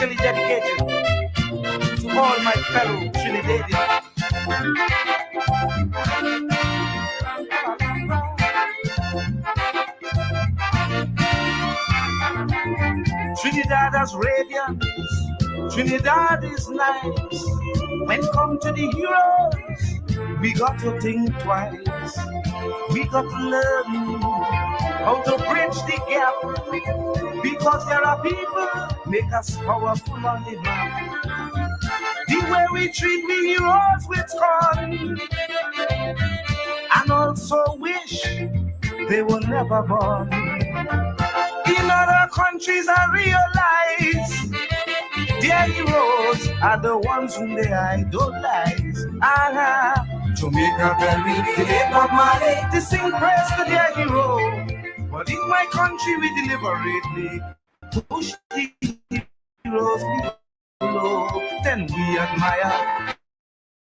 specially dedicated to all my fellow Trinidadians. Trinidad has radiance, Trinidad is nice. When come to the heroes, we got to think twice. We got to learn how to bridge the gap, because there are people make us powerful on the map. The way we treat the heroes with scorn, and also wish they were never born. In other countries I realize their heroes are the ones whom they idolize. Jamaica very they got money to sing praise to their hero, but in my country we deliberately push the heroes below. Then we admire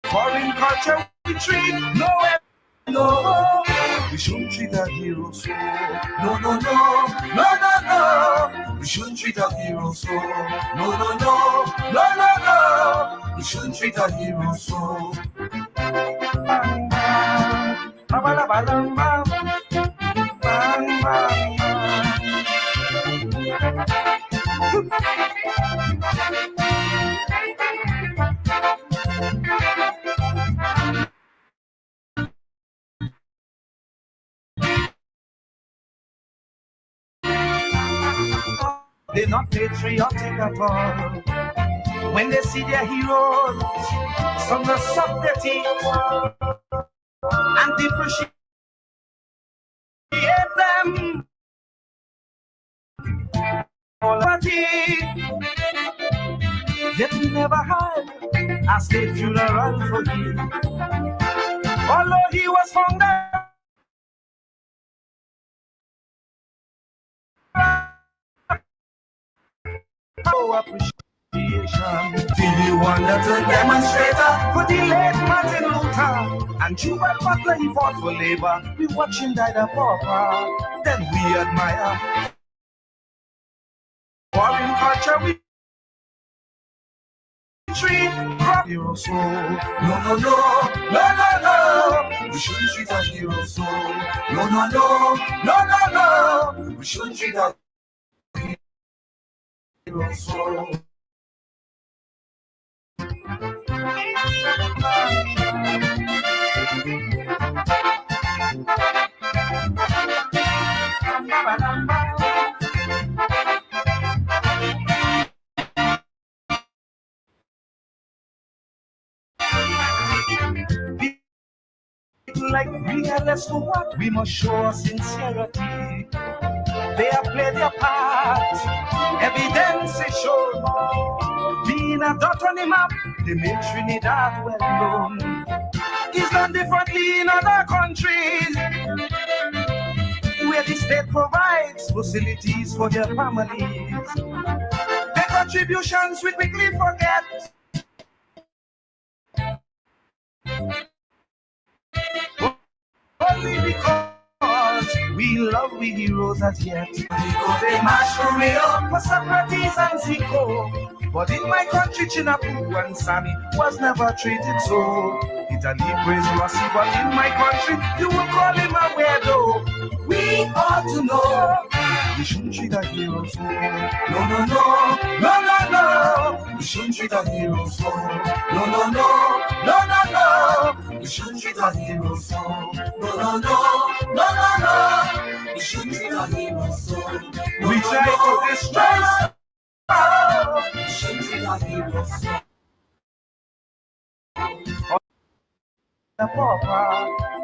foreign culture we treat nowhere. No, we shouldn't treat our heroes so. No, no, no, no, no, no. We shouldn't treat our heroes so. No, no, no, no, no, no. We shouldn't treat our heroes so. Bang, bang, ba ba ba bang, bang, bang, they're not patriotic at all. When they see their heroes, some will suck their teeth and depreciate them. Yet we never had a state funeral for him. Although he was found appreciation. Did you want to demonstrator for the late Martin Luther and Jubal Butler? He fought for labor. We watch him die the pauper. Then we admire foreign culture. We treat hero so. No, no, no, no, no, no. We shouldn't treat a hero so. No, no, no, no, no, no. We shouldn't treat a hero so. Like regardless to what, we must show sincerity. They have played their part, evidence is shown. Being a dot on the map, they make Trinidad well known. It's done differently in other countries, where the state provides facilities for their families. Their contributions we quickly forget. Only because we love we heroes as yet. Because they march for real for Socrates and Zico. But in my country, Chinapu and Sammy was never treated so. Italy praise Rossi, but in my country, you would call him a weirdo. We ought to know we shouldn't treat our heroes so. No, no, no, no, no, no. We shouldn't treat our heroes so. No, no, no, no, no, no. We shouldn't treat our heroes so. No, no, no, no, no, no. We shouldn't treat our heroes so. We try to destroy. We shouldn't treat our heroes so. The pauper,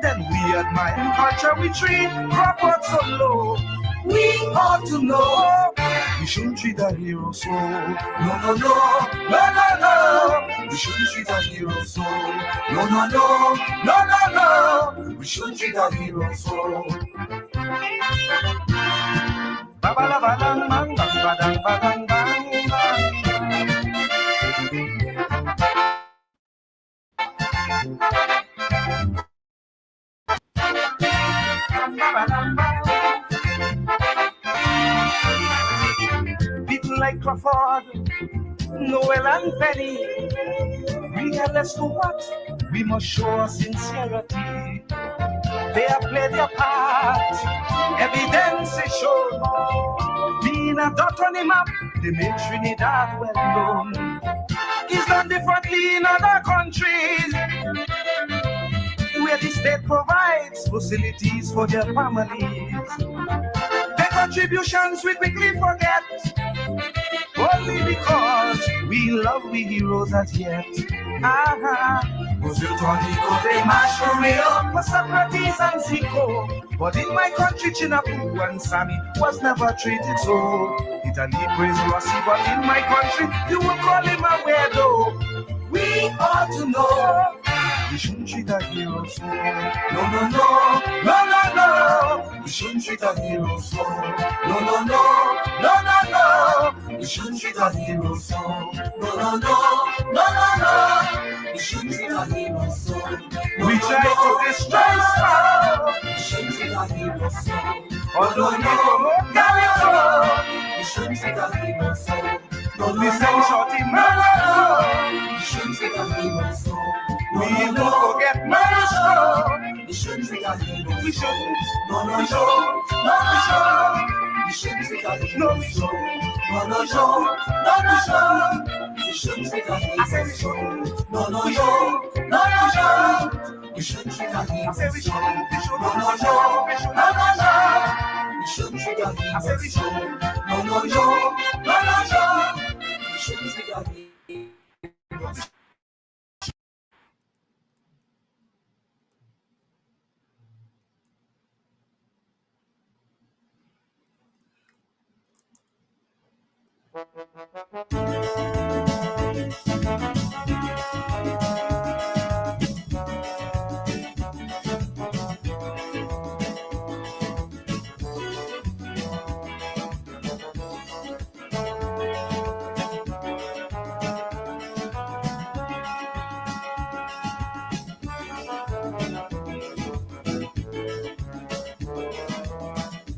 then we admire culture we treat proper so low. We ought to know we shouldn't treat our heroes so. No, no, no, no, no, no. We shouldn't treat our heroes so. No, no, no, no, no, no. We shouldn't treat our heroes so. Ba ba la ba dang bang bang ba dang ba dang bang bang. People like Crawford Noel and Penny, regardless to what, we must show our sincerity. They have played their part, evidence is shown. Being a dot on the map, they make Trinidad well known. It's done differently in other countries, where the state provides facilities for their families. Their contributions we quickly forget, only because we love we heroes as yet. Tonico de Mashureo for Socrates and Zico. But in my country, Chinapu and Sammy was never treated so. Italy praise Rossi, but in my country, you would call him a weirdo. We ought to know we shouldn't treat a hero so. No, no, no, no, no, no. We shouldn't treat a hero so. No, no, no, no, no, no. We shouldn't treat a hero so. No, no, no, no, no, no. We shouldn't treat a hero so. We try to destroy so. We shouldn't treat a hero so. Although you don't get it so. We shouldn't treat a hero so. Don't listen, shorty, murder. We shouldn't treat a hero so. We don't forget murder so. We shouldn't treat a hero. We shouldn't. No, no, we shouldn't. No, we shouldn't. We shouldn't treat a hero. No, we shouldn't. No, no, we shouldn't. No, we shouldn't. We shouldn't treat a hero. I said we shouldn't. No, no, we shouldn't. No, we shouldn't. We shouldn't treat a hero. I said we shouldn't. We shouldn't. No, no, we shouldn't. No, no, no. We shouldn't treat a hero. I said we shouldn't. No, no, we shouldn't. No, no, no. We shouldn't treat a hero.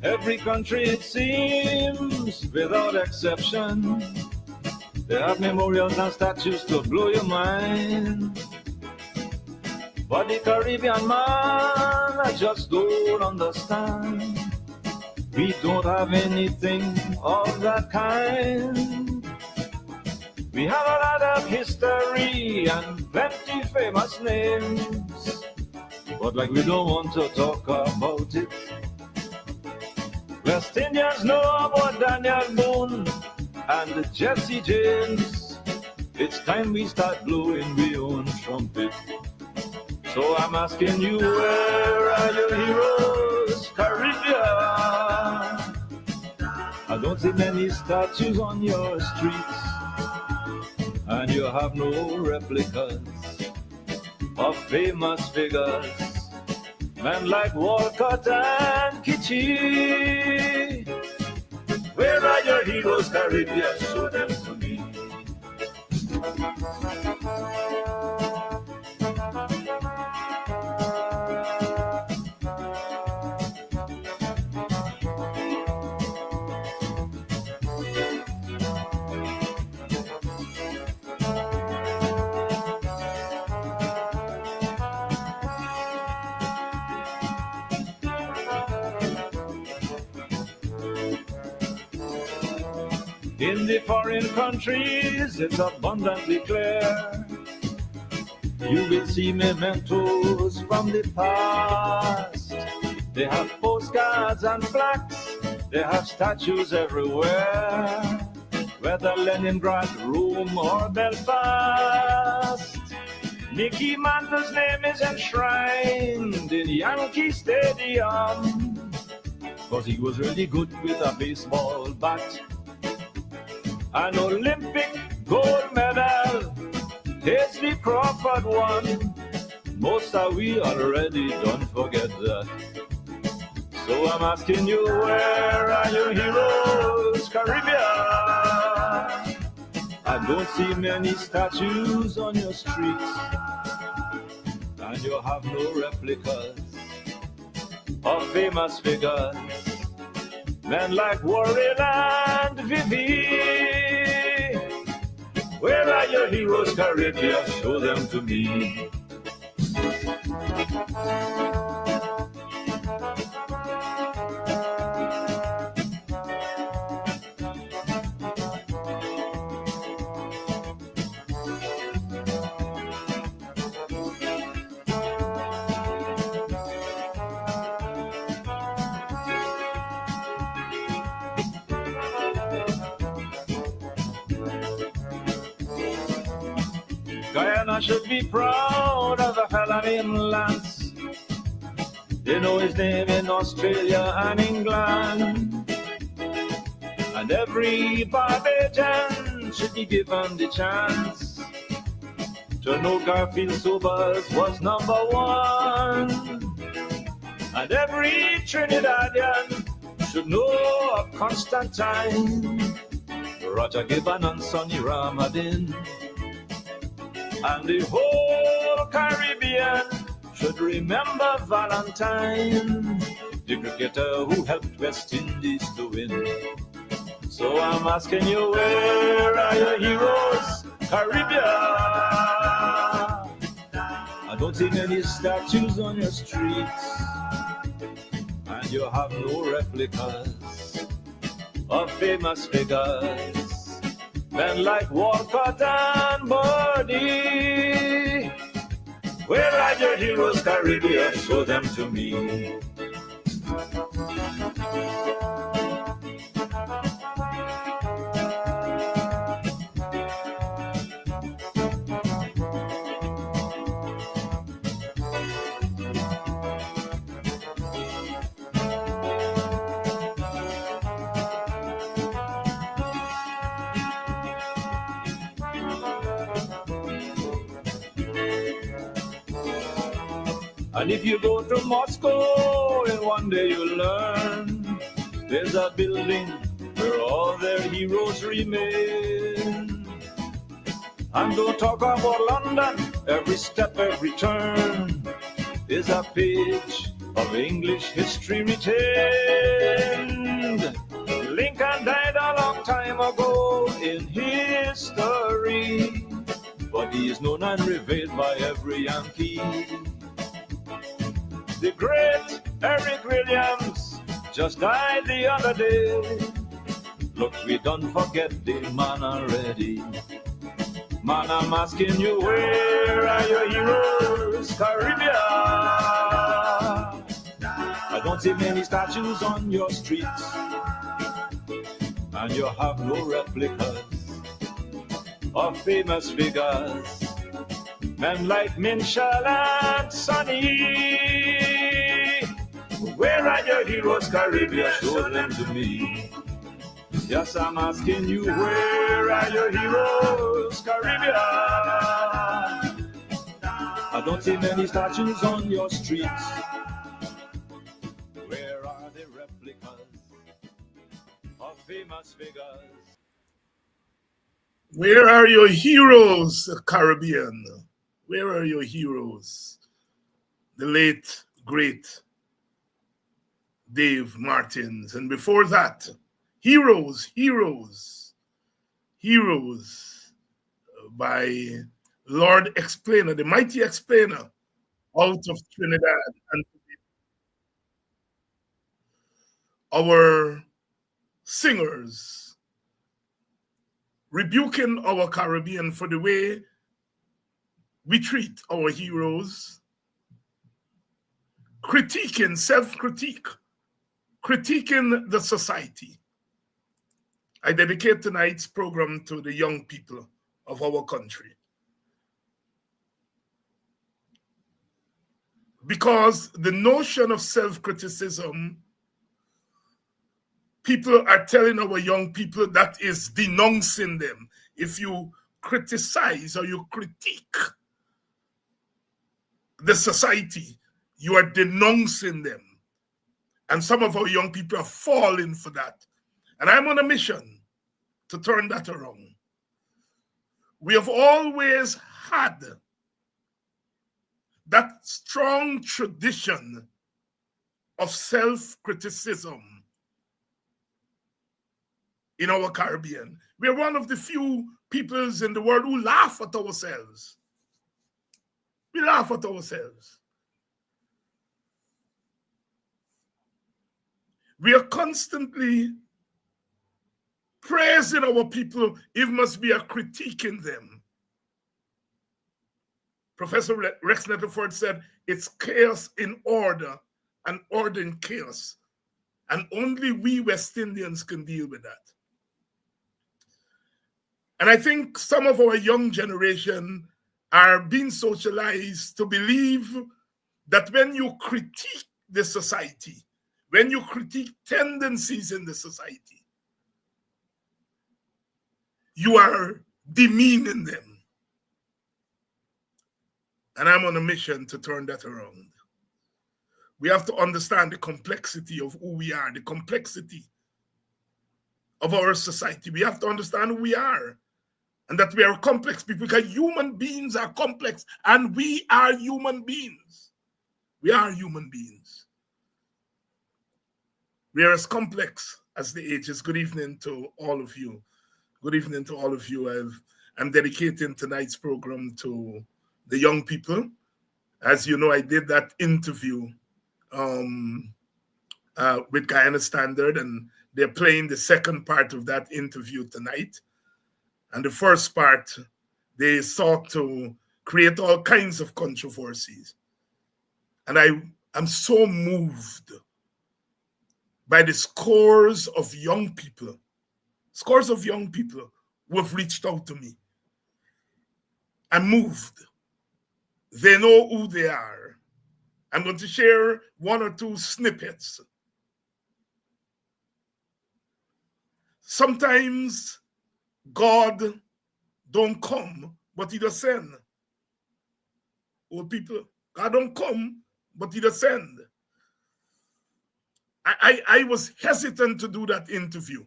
Every country, it seems, without exception, they have memorials and statues to blow your mind. But the Caribbean man, I just don't understand. We don't have anything of that kind. We have a lot of history and plenty famous names, but like we don't want to talk about it. West Indians know about Daniel Boone and the Jesse James. It's time we start blowing we own trumpet. So I'm asking you, where are your heroes, Caribbean? I don't see many statues on your streets, and you have no replicas of famous figures, men like Walcott and Kitchie. Where are your heroes, Caribbean? Show them to me. In the foreign countries, it's abundantly clear. You will see mementos from the past. They have postcards and plaques. They have statues everywhere, whether Leningrad, Rome, or Belfast. Mickey Mantle's name is enshrined in Yankee Stadium, 'cause he was really good with a baseball bat. An Olympic gold medal, Paisley Crawford won. Most of we already don't forget that. So I'm asking you, where are your heroes, Caribbean? I don't see many statues on your streets, and you have no replicas of famous figures, men like Warren and Vivi. your heroes, Caribbean? Show them to me. Guyana should be proud of the Hellenian Lance. They know his name in Australia and England. And every Barbadian should be given the chance to know Garfield Sobers was number one. And every Trinidadian should know of Constantine, Roger Gibbon and Sonny Ramadin. And the whole Caribbean should remember Valentine, the cricketer who helped West Indies to win. So I'm asking you, where are your heroes, Caribbean? I don't see many statues on your streets, and you have no replicas of famous figures. Men like Walcott and Birdie, where are your heroes, Caribbean? Show them to me. And if you go to Moscow, in one day you'll learn there's a building where all their heroes remain. And don't talk about London, every step, every turn is a page of English history retained. Lincoln died a long time ago in history, but he is known and revered by every Yankee. The great Eric Williams just died the other day. Look, we don't forget the man already. Man, I'm asking you, where are your heroes, Caribbean? I don't see many statues on your streets, and you have no replicas of famous figures. Men like Minshall and Sonny, where are your heroes, Caribbean? Show them to me. Yes, I'm asking you, where are your heroes, Caribbean? I don't see many statues on your streets. Where are the replicas of famous figures? Where are your heroes, Caribbean? Where are your heroes? The late, great Dave Martins. And before that, Heroes by Lord Explainer, the mighty explainer out of Trinidad. And our singers rebuking our Caribbean for the way we treat our heroes, critiquing, self-critique, critiquing the society. I dedicate tonight's program to the young people of our country. Because the notion of self-criticism, people are telling our young people that is denouncing them. If you criticize or you critique the society, you are denouncing them. And some of our young people are falling for that. And I'm on a mission to turn that around. We have always had that strong tradition of self-criticism in our Caribbean. We're one of the few peoples in the world who laugh at ourselves. We laugh at ourselves. We are constantly praising our people. It must be a critiquing them. Professor Rex Nettleford said, it's chaos in order and order in chaos. And only we West Indians can deal with that. And I think some of our young generation are being socialized to believe that when you critique the society, when you critique tendencies in the society, you are demeaning them. And I'm on a mission to turn that around. We have to understand the complexity of who we are, the complexity of our society. We have to understand who we are and that we are complex people, because human beings are complex and we are human beings. We are human beings. We are as complex as the ages. Good evening to all of you. Good evening to all of you. I'm dedicating tonight's program to the young people. As you know, I did that interview with Guyana Standard, and they're playing the second part of that interview tonight. And the first part, they sought to create all kinds of controversies. And I'm so moved by the scores of young people who have reached out to me. I'm moved. They know who they are. I'm going to share one or two snippets. Sometimes God don't come, but he does send. Old people, God don't come, but he does send. I was hesitant to do that interview.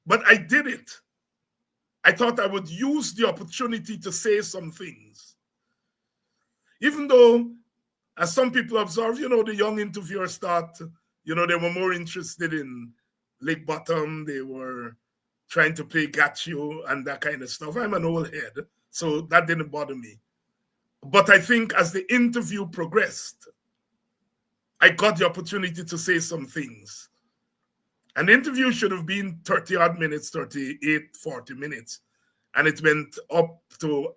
But I did it. I thought I would use the opportunity to say some things. Even though, as some people observe, the young interviewers thought, they were more interested in Lake Bottom. They were trying to play got you and that kind of stuff. I'm an old head, so that didn't bother me. But I think as the interview progressed, I got the opportunity to say some things. An interview should have been 30-odd minutes, 38, 40 minutes. And it went up to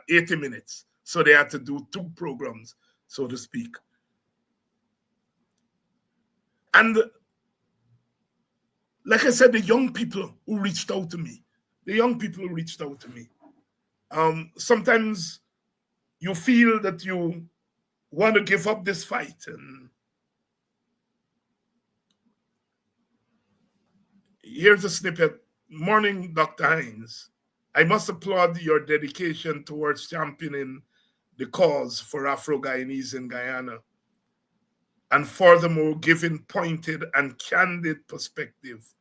80 minutes. So they had to do 2 programs, so to speak. And like I said, the young people who reached out to me, sometimes you feel that you want to give up this fight. And here's a snippet. Morning, Dr. Hines. I must applaud your dedication towards championing the cause for Afro-Guyanese in Guyana, and furthermore, giving pointed and candid perspective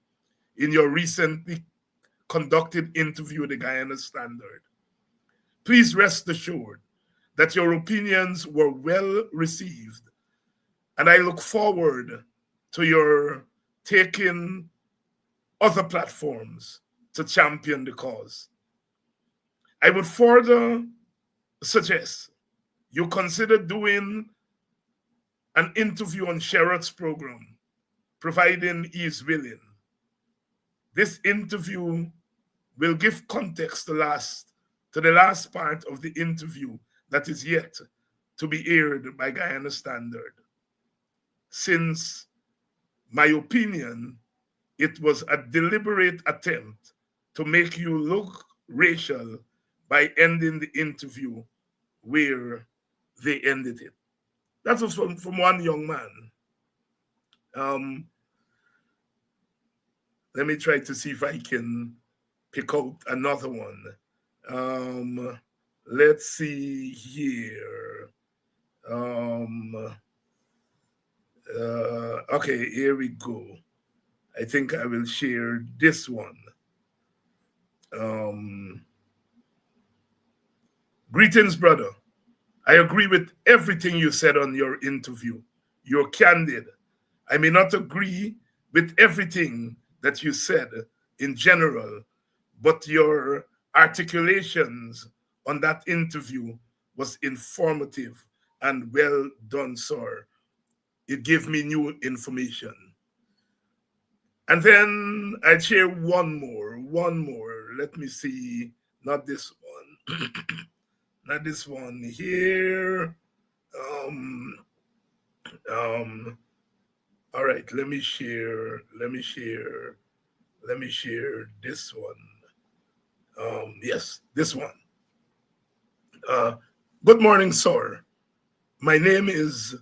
in your recently conducted interview with the Guyana Standard. Please rest assured that your opinions were well received, and I look forward to your taking other platforms to champion the cause. I would further suggest you consider doing an interview on Sherrod's program, providing he is willing. This interview will give context to the last part of the interview that is yet to be aired by Guyana Standard. Since my opinion, it was a deliberate attempt to make you look racial by ending the interview where they ended it. That was from one young man. Let me try to see if I can pick out another one. Let's see here. Okay, here we go. I think I will share this one. Greetings, brother. I agree with everything you said on your interview. You're candid I may not agree with everything that you said in general, but your articulations on that interview was informative and well done, sir. It gave me new information. And then I'd share one more. Let me see. Not this one. Not this one here. Um, um, all right, let me share this one. Yes, this one. Uh, Good morning, sir. My name is,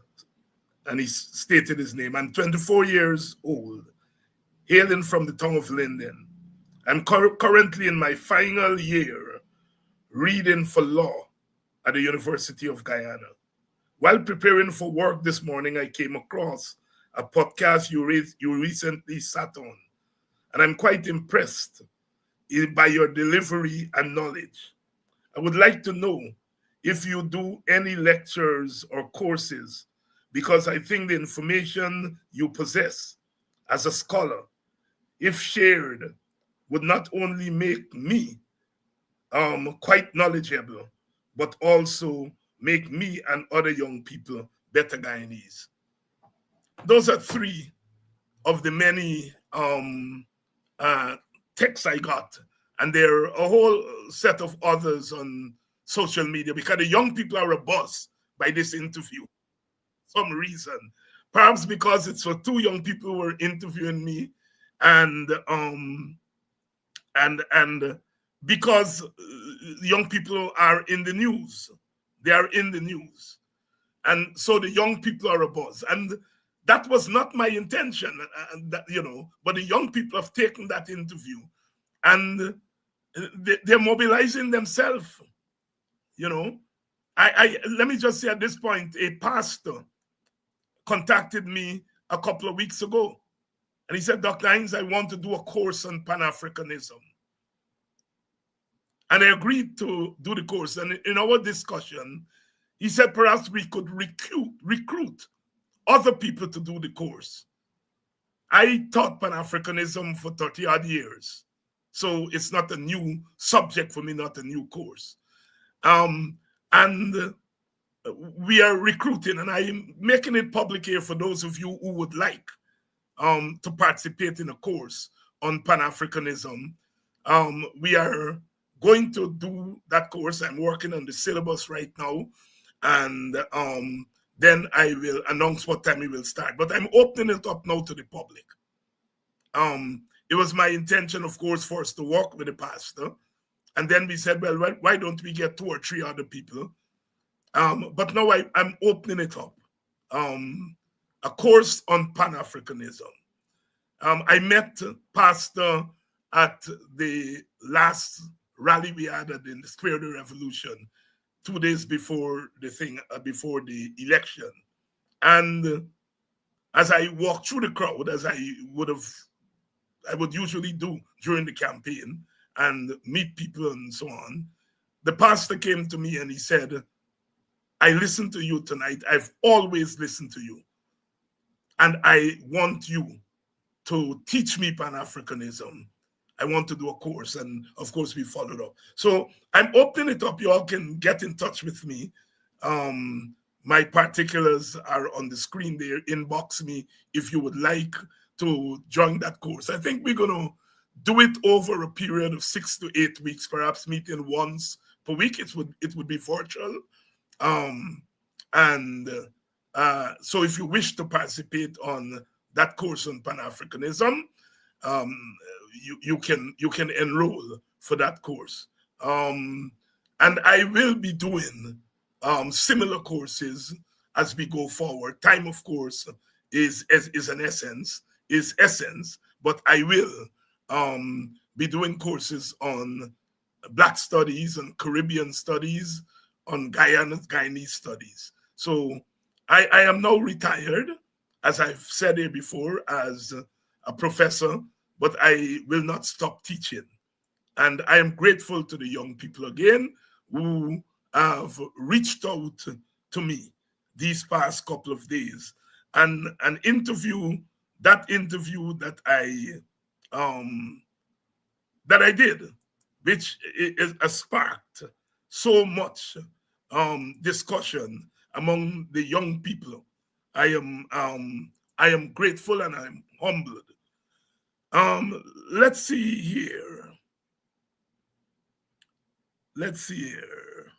and he stated his name. I'm 24 years old, hailing from the town of Linden. I'm currently in my final year reading for law at the University of Guyana. While preparing for work this morning, I came across a podcast you recently sat on, and I'm quite impressed by your delivery and knowledge. I would like to know if you do any lectures or courses, because I think the information you possess as a scholar, if shared, would not only make me quite knowledgeable, but also make me and other young people better Guyanese. Those are three of the many texts I got, and there are a whole set of others on social media because the young people are abuzz by this interview. Some reason, perhaps because it's for two young people who were interviewing me, and because young people are in the news, they are in the news, and so the young people are abuzz, and that was not my intention, but the young people have taken that interview, and they're mobilizing themselves. I let me just say at this point, a pastor contacted me a couple of weeks ago, and he said, Dr. Hinds, I want to do a course on Pan-Africanism. And I agreed to do the course. And in our discussion, he said perhaps we could recruit other people to do the course. I taught Pan-Africanism for 30 odd years. So it's not a new subject for me, not a new course. And we are recruiting, and I'm making it public here for those of you who would like to participate in a course on Pan-Africanism. We are going to do that course. I'm working on the syllabus right now, and then I will announce what time we will start. But I'm opening it up now to the public. It was my intention, of course, for us to work with the pastor, and then we said, well, why don't we get 2 or 3 other people? But now I'm opening it up. A course on Pan-Africanism. I met Pastor at the last rally we had in the Square of the Revolution, 2 days before before the election. And as I walked through the crowd, as I would usually do during the campaign and meet people and so on, the pastor came to me and he said, I listened to you tonight. I've always listened to you. And I want you to teach me Pan-Africanism. I want to do a course. And of course, we followed up. So I'm opening it up. You all can get in touch with me. My particulars are on the screen there. Inbox me if you would like to join that course. I think we're going to do it over a period of 6 to 8 weeks, perhaps meeting once per week. It would be virtual. So if you wish to participate on that course on Pan-Africanism, you can enroll for that course. And I will be doing similar courses as we go forward. Time, of course, is essence, but I will be doing courses on Black studies and Caribbean studies, on Guyanese studies. So I am now retired, as I've said here before, as a professor, but I will not stop teaching. And I am grateful to the young people again who have reached out to me these past couple of days And an interview, that interview um that I did, which has sparked so much discussion among the young people. I am I am grateful and I'm humbled. Let's see here. Let's see here.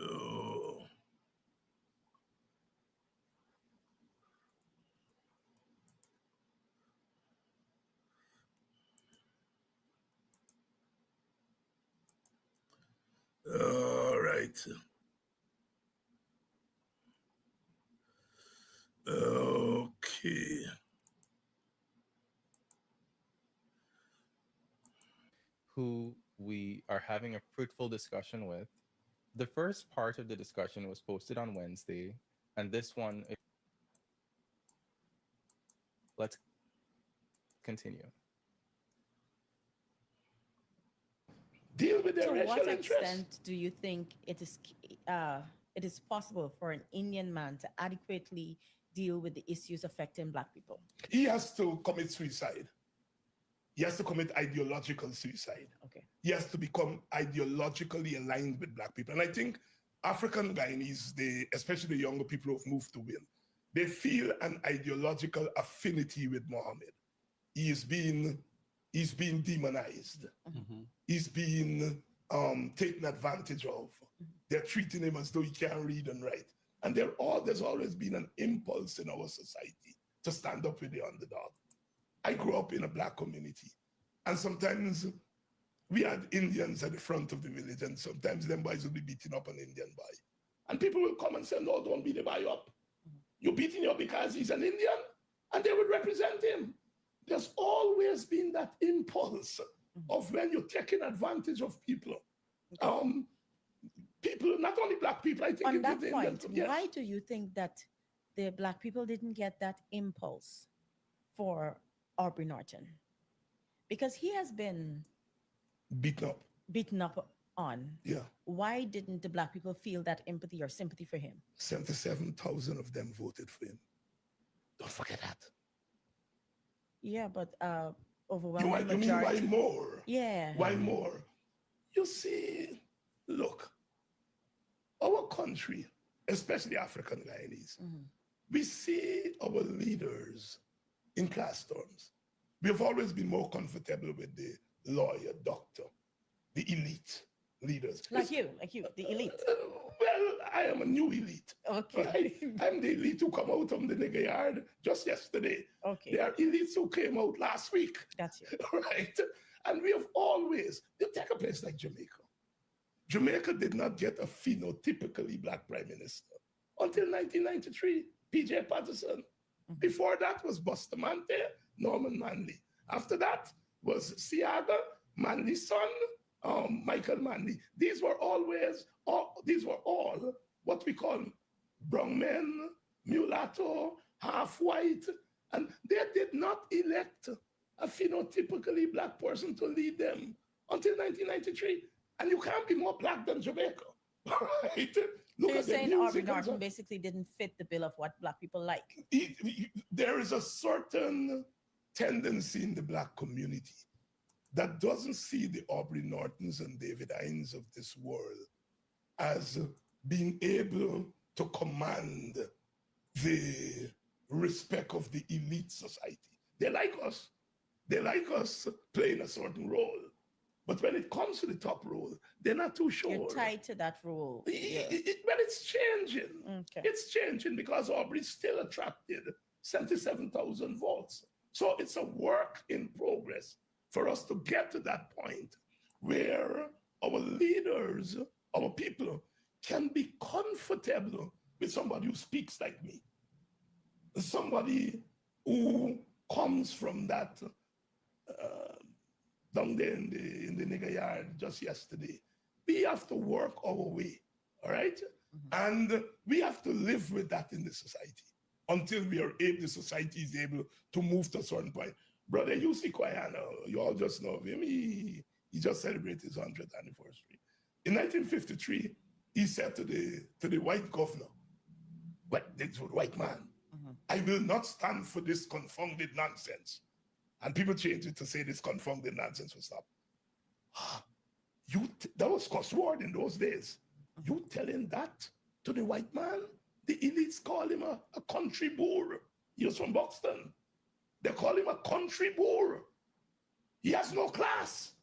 Oh, all right. Okay. who we are having a fruitful discussion with. The first part of the discussion was posted on Wednesday, and this one, let's continue. Deal with their To what racial interests. extent do you think it is possible for an Indian man to adequately deal with the issues affecting Black people? He has to commit suicide. He has to commit ideological suicide. Okay. He has to become ideologically aligned with Black people. And I think African Guyanese, especially the younger people who've moved to win, they feel an ideological affinity with Muhammad. He's being demonized. Mm-hmm. He's being taken advantage of. Mm-hmm. They're treating him as though he can't read and write. And there's always been an impulse in our society to stand up with the underdog. I grew up in a Black community, and sometimes we had Indians at the front of the village, and sometimes them boys would be beating up an Indian boy. And people will come and say, no, don't beat the boy up. You're beating him up because he's an Indian, and they would represent him. There's always been that impulse of when you're taking advantage of people. People, not only Black people, I think. On that point, Indian, yes. why do you think that the Black people didn't get that impulse for Aubrey Norton? Because he has been beaten up on. Yeah. Why didn't the Black people feel that empathy or sympathy for him? 77,000 of them voted for him. Don't forget that. Yeah, but overwhelming majority. You mean why more? Yeah. Why more? You see, look, our country, especially African Guyanese, we see our leaders in class terms. We've always been more comfortable with the lawyer, doctor, the elite leaders. Like you, the elite. Well, I am a new elite. Okay. Right? I'm the elite who come out from the nigger yard just yesterday. Okay. There are elites who came out last week. That's it. Right? And we have always, you take a place like Jamaica. Jamaica did not get a phenotypically Black prime minister until 1993, P.J. Patterson. Before that was Bustamante, Norman Manley. After that was Siaga, Manley's son, Michael Manley. These were all what we call brown men, mulatto, half white, and they did not elect a phenotypically Black person to lead them until 1993. And you can't be more Black than Jamaica, right? Look, so you're saying Aubrey Norton basically didn't fit the bill of what Black people like? There is a certain tendency in the Black community that doesn't see the Aubrey Nortons and David Hines of this world as being able to command the respect of the elite society. They like us. They like us playing a certain role. But when it comes to the top role, they're not too sure. You're tied to that role. But it's changing. Okay. It's changing because Aubrey still attracted 77,000 votes. So it's a work in progress for us to get to that point where our leaders, our people, can be comfortable with somebody who speaks like me. Somebody who comes from that down there in the nigger yard just yesterday. We have to work our way, all right? And we have to live with that in the society until the society is able to move to a certain point. Brother UC Guyana, you all just know of him. He just celebrated his 100th anniversary. In 1953, he said to the white governor, But this white man. Mhm. I will not stand for this confounded nonsense. And people change it to say this confounded nonsense will stop. That was cost word in those days. You telling that to the white man? The elites call him a country boor. He was from Buxton. They call him a country boor. He has no class.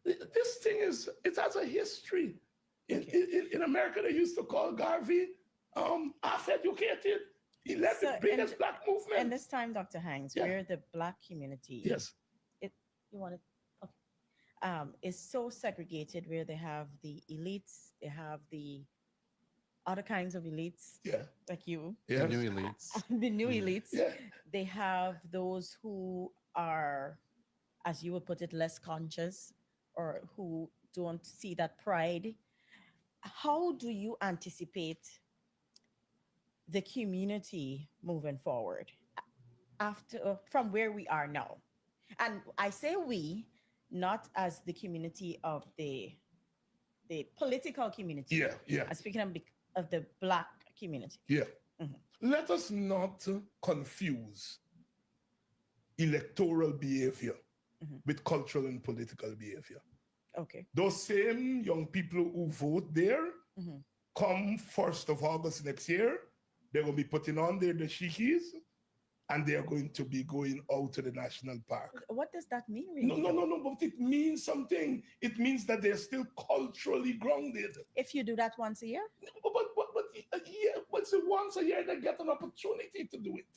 This thing it has a history. In America, they used to call Garvey half-educated. He led the biggest black movement. And this time, Dr. Hanks, where the black community, Yes, is so segregated, where they have the elites, they have the other kinds of elites, yeah, like you, yes. New elites. the new elites. Yeah. They have those who are, as you would put it, less conscious, or who don't see that pride. How do you anticipate the community moving forward after from where we are now? And I say we, not as the community of the political community. Yeah, yeah. I'm speaking of the black community. Yeah. Mhm. Let us not confuse electoral behavior with cultural and political behavior. Okay. Those same young people who vote there Mhm. come 1st of August next year, they're going to be putting on their dashikis and they're going to be going out to the national park. What does that mean, really? No, but it means something. It means that they're still culturally grounded. If you do that once a year? But once a year they get an opportunity to do it.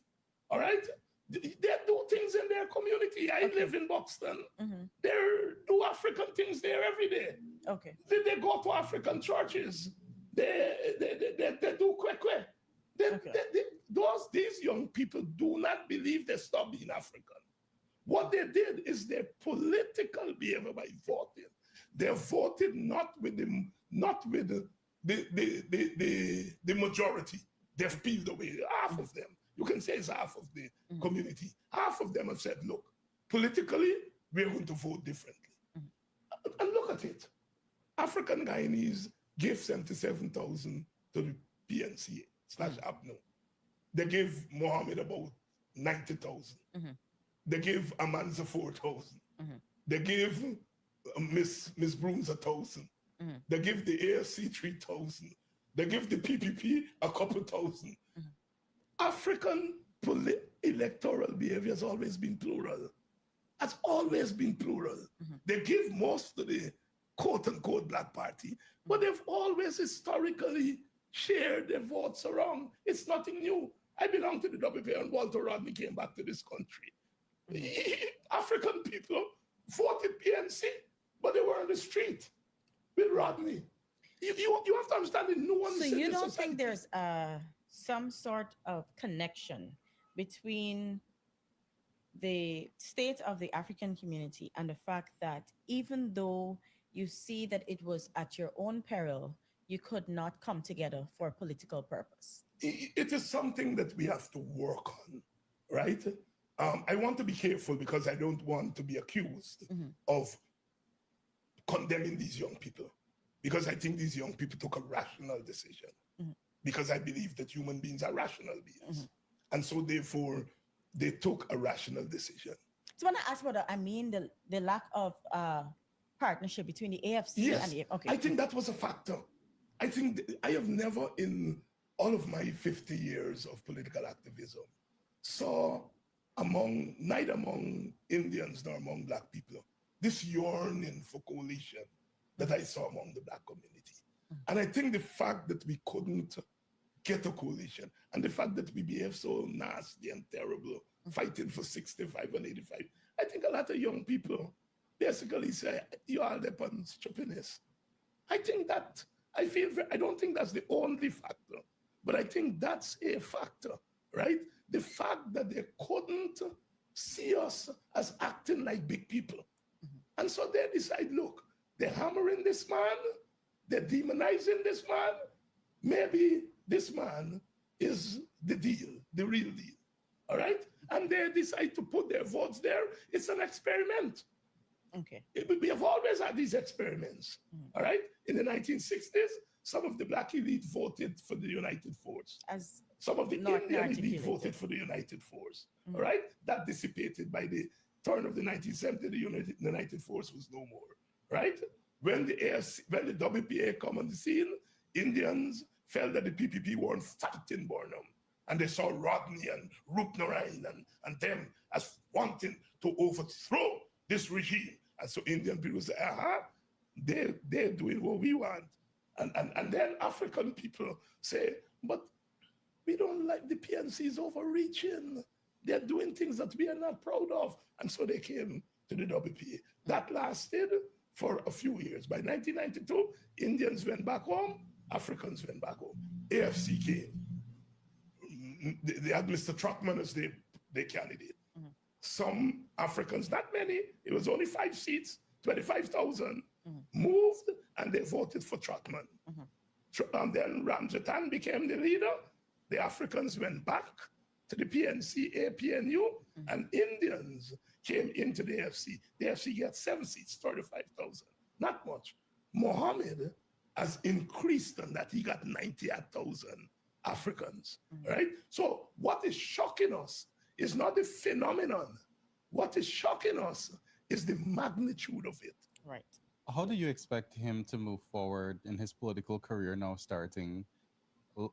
All right? They do things in their community. I live in Buxton. Mhm. They do African things there every day. Okay. They go to African churches. They do kwekwe. These young people do not believe they stop being African. What they did is their political behavior by voting. They voted not with the majority. They've peeled away half of them. You can say it's half of the community. Half of them have said, look, politically, we're going to vote differently. And look at it. African Guyanese gave 77,000 to the PNC / APNO. They gave Mohammed about 90,000. They gave Amanza 4,000. They gave Miss Brooms 1,000. They give the ASC 3,000. They give the PPP a couple thousand. African electoral behavior has always been plural. Has always been plural. They give most to the quote-unquote black party, but they've always historically shared their votes around. It's nothing new. I belong to the WPA and Walter Rodney came back to this country. African people voted PNC, but they were on the street with Rodney. You have to understand the nuance. So you don't think there's some sort of connection between the state of the African community and the fact that even though you see that it was at your own peril, you could not come together for a political purpose? It is something that we have to work on, right? I want to be careful because I don't want to be accused of condemning these young people, because I think these young people took a rational decision, because I believe that human beings are rational beings. And so therefore, they took a rational decision. So when I ask about the lack of partnership between the AFC and the... Okay. I think that was a factor. I think I have never in all of my 50 years of political activism saw neither among Indians nor among black people, this yearning for coalition that I saw among the black community. And I think the fact that we couldn't get a coalition and the fact that we behave so nasty and terrible, fighting for 65 and 85, I think a lot of young people basically say, you are the stupidness. I don't think that's the only factor, but I think that's a factor, right? The fact that they couldn't see us as acting like big people. And so they decide, look, they're hammering this man, they're demonizing this man, maybe this man is the deal, the real deal, all right? And they decide to put their votes there. It's an experiment. Okay. We have always had these experiments, all right? In the 1960s, some of the black elite voted for the United Force. As Some of the not Indian elite articulated. voted for the United Force. Mhm. All right? That dissipated by the turn of the 1970s. The United Force was no more. Right? When the WPA come on the scene, Indians felt that the PPP weren't fighting Burnham. And they saw Rodney and Rupnarayan and them as wanting to overthrow this regime. And so Indian people say, they're doing what we want. And then African people say, but we don't like the PNC's overreaching. They're doing things that we are not proud of. And so they came to the WPA. That lasted for a few years. By 1992, Indians went back home, Africans went back home. AFC came. They had Mr. Truckman as their candidate. Mhm. Some Africans, not many, it was only 5 seats, 25,000, Mhm. moved and they voted for Truckman. Mhm. And then Ramjatan became the leader. The Africans went back to the PNC, APNU, and Indians came into the AFC. The AFC got 7 seats, 35,000. Not much. Mohammed has increased on that. He got 98,000 Africans, right? So what is shocking us is not the phenomenon. What is shocking us is the magnitude of it. Right. How do you expect him to move forward in his political career now, starting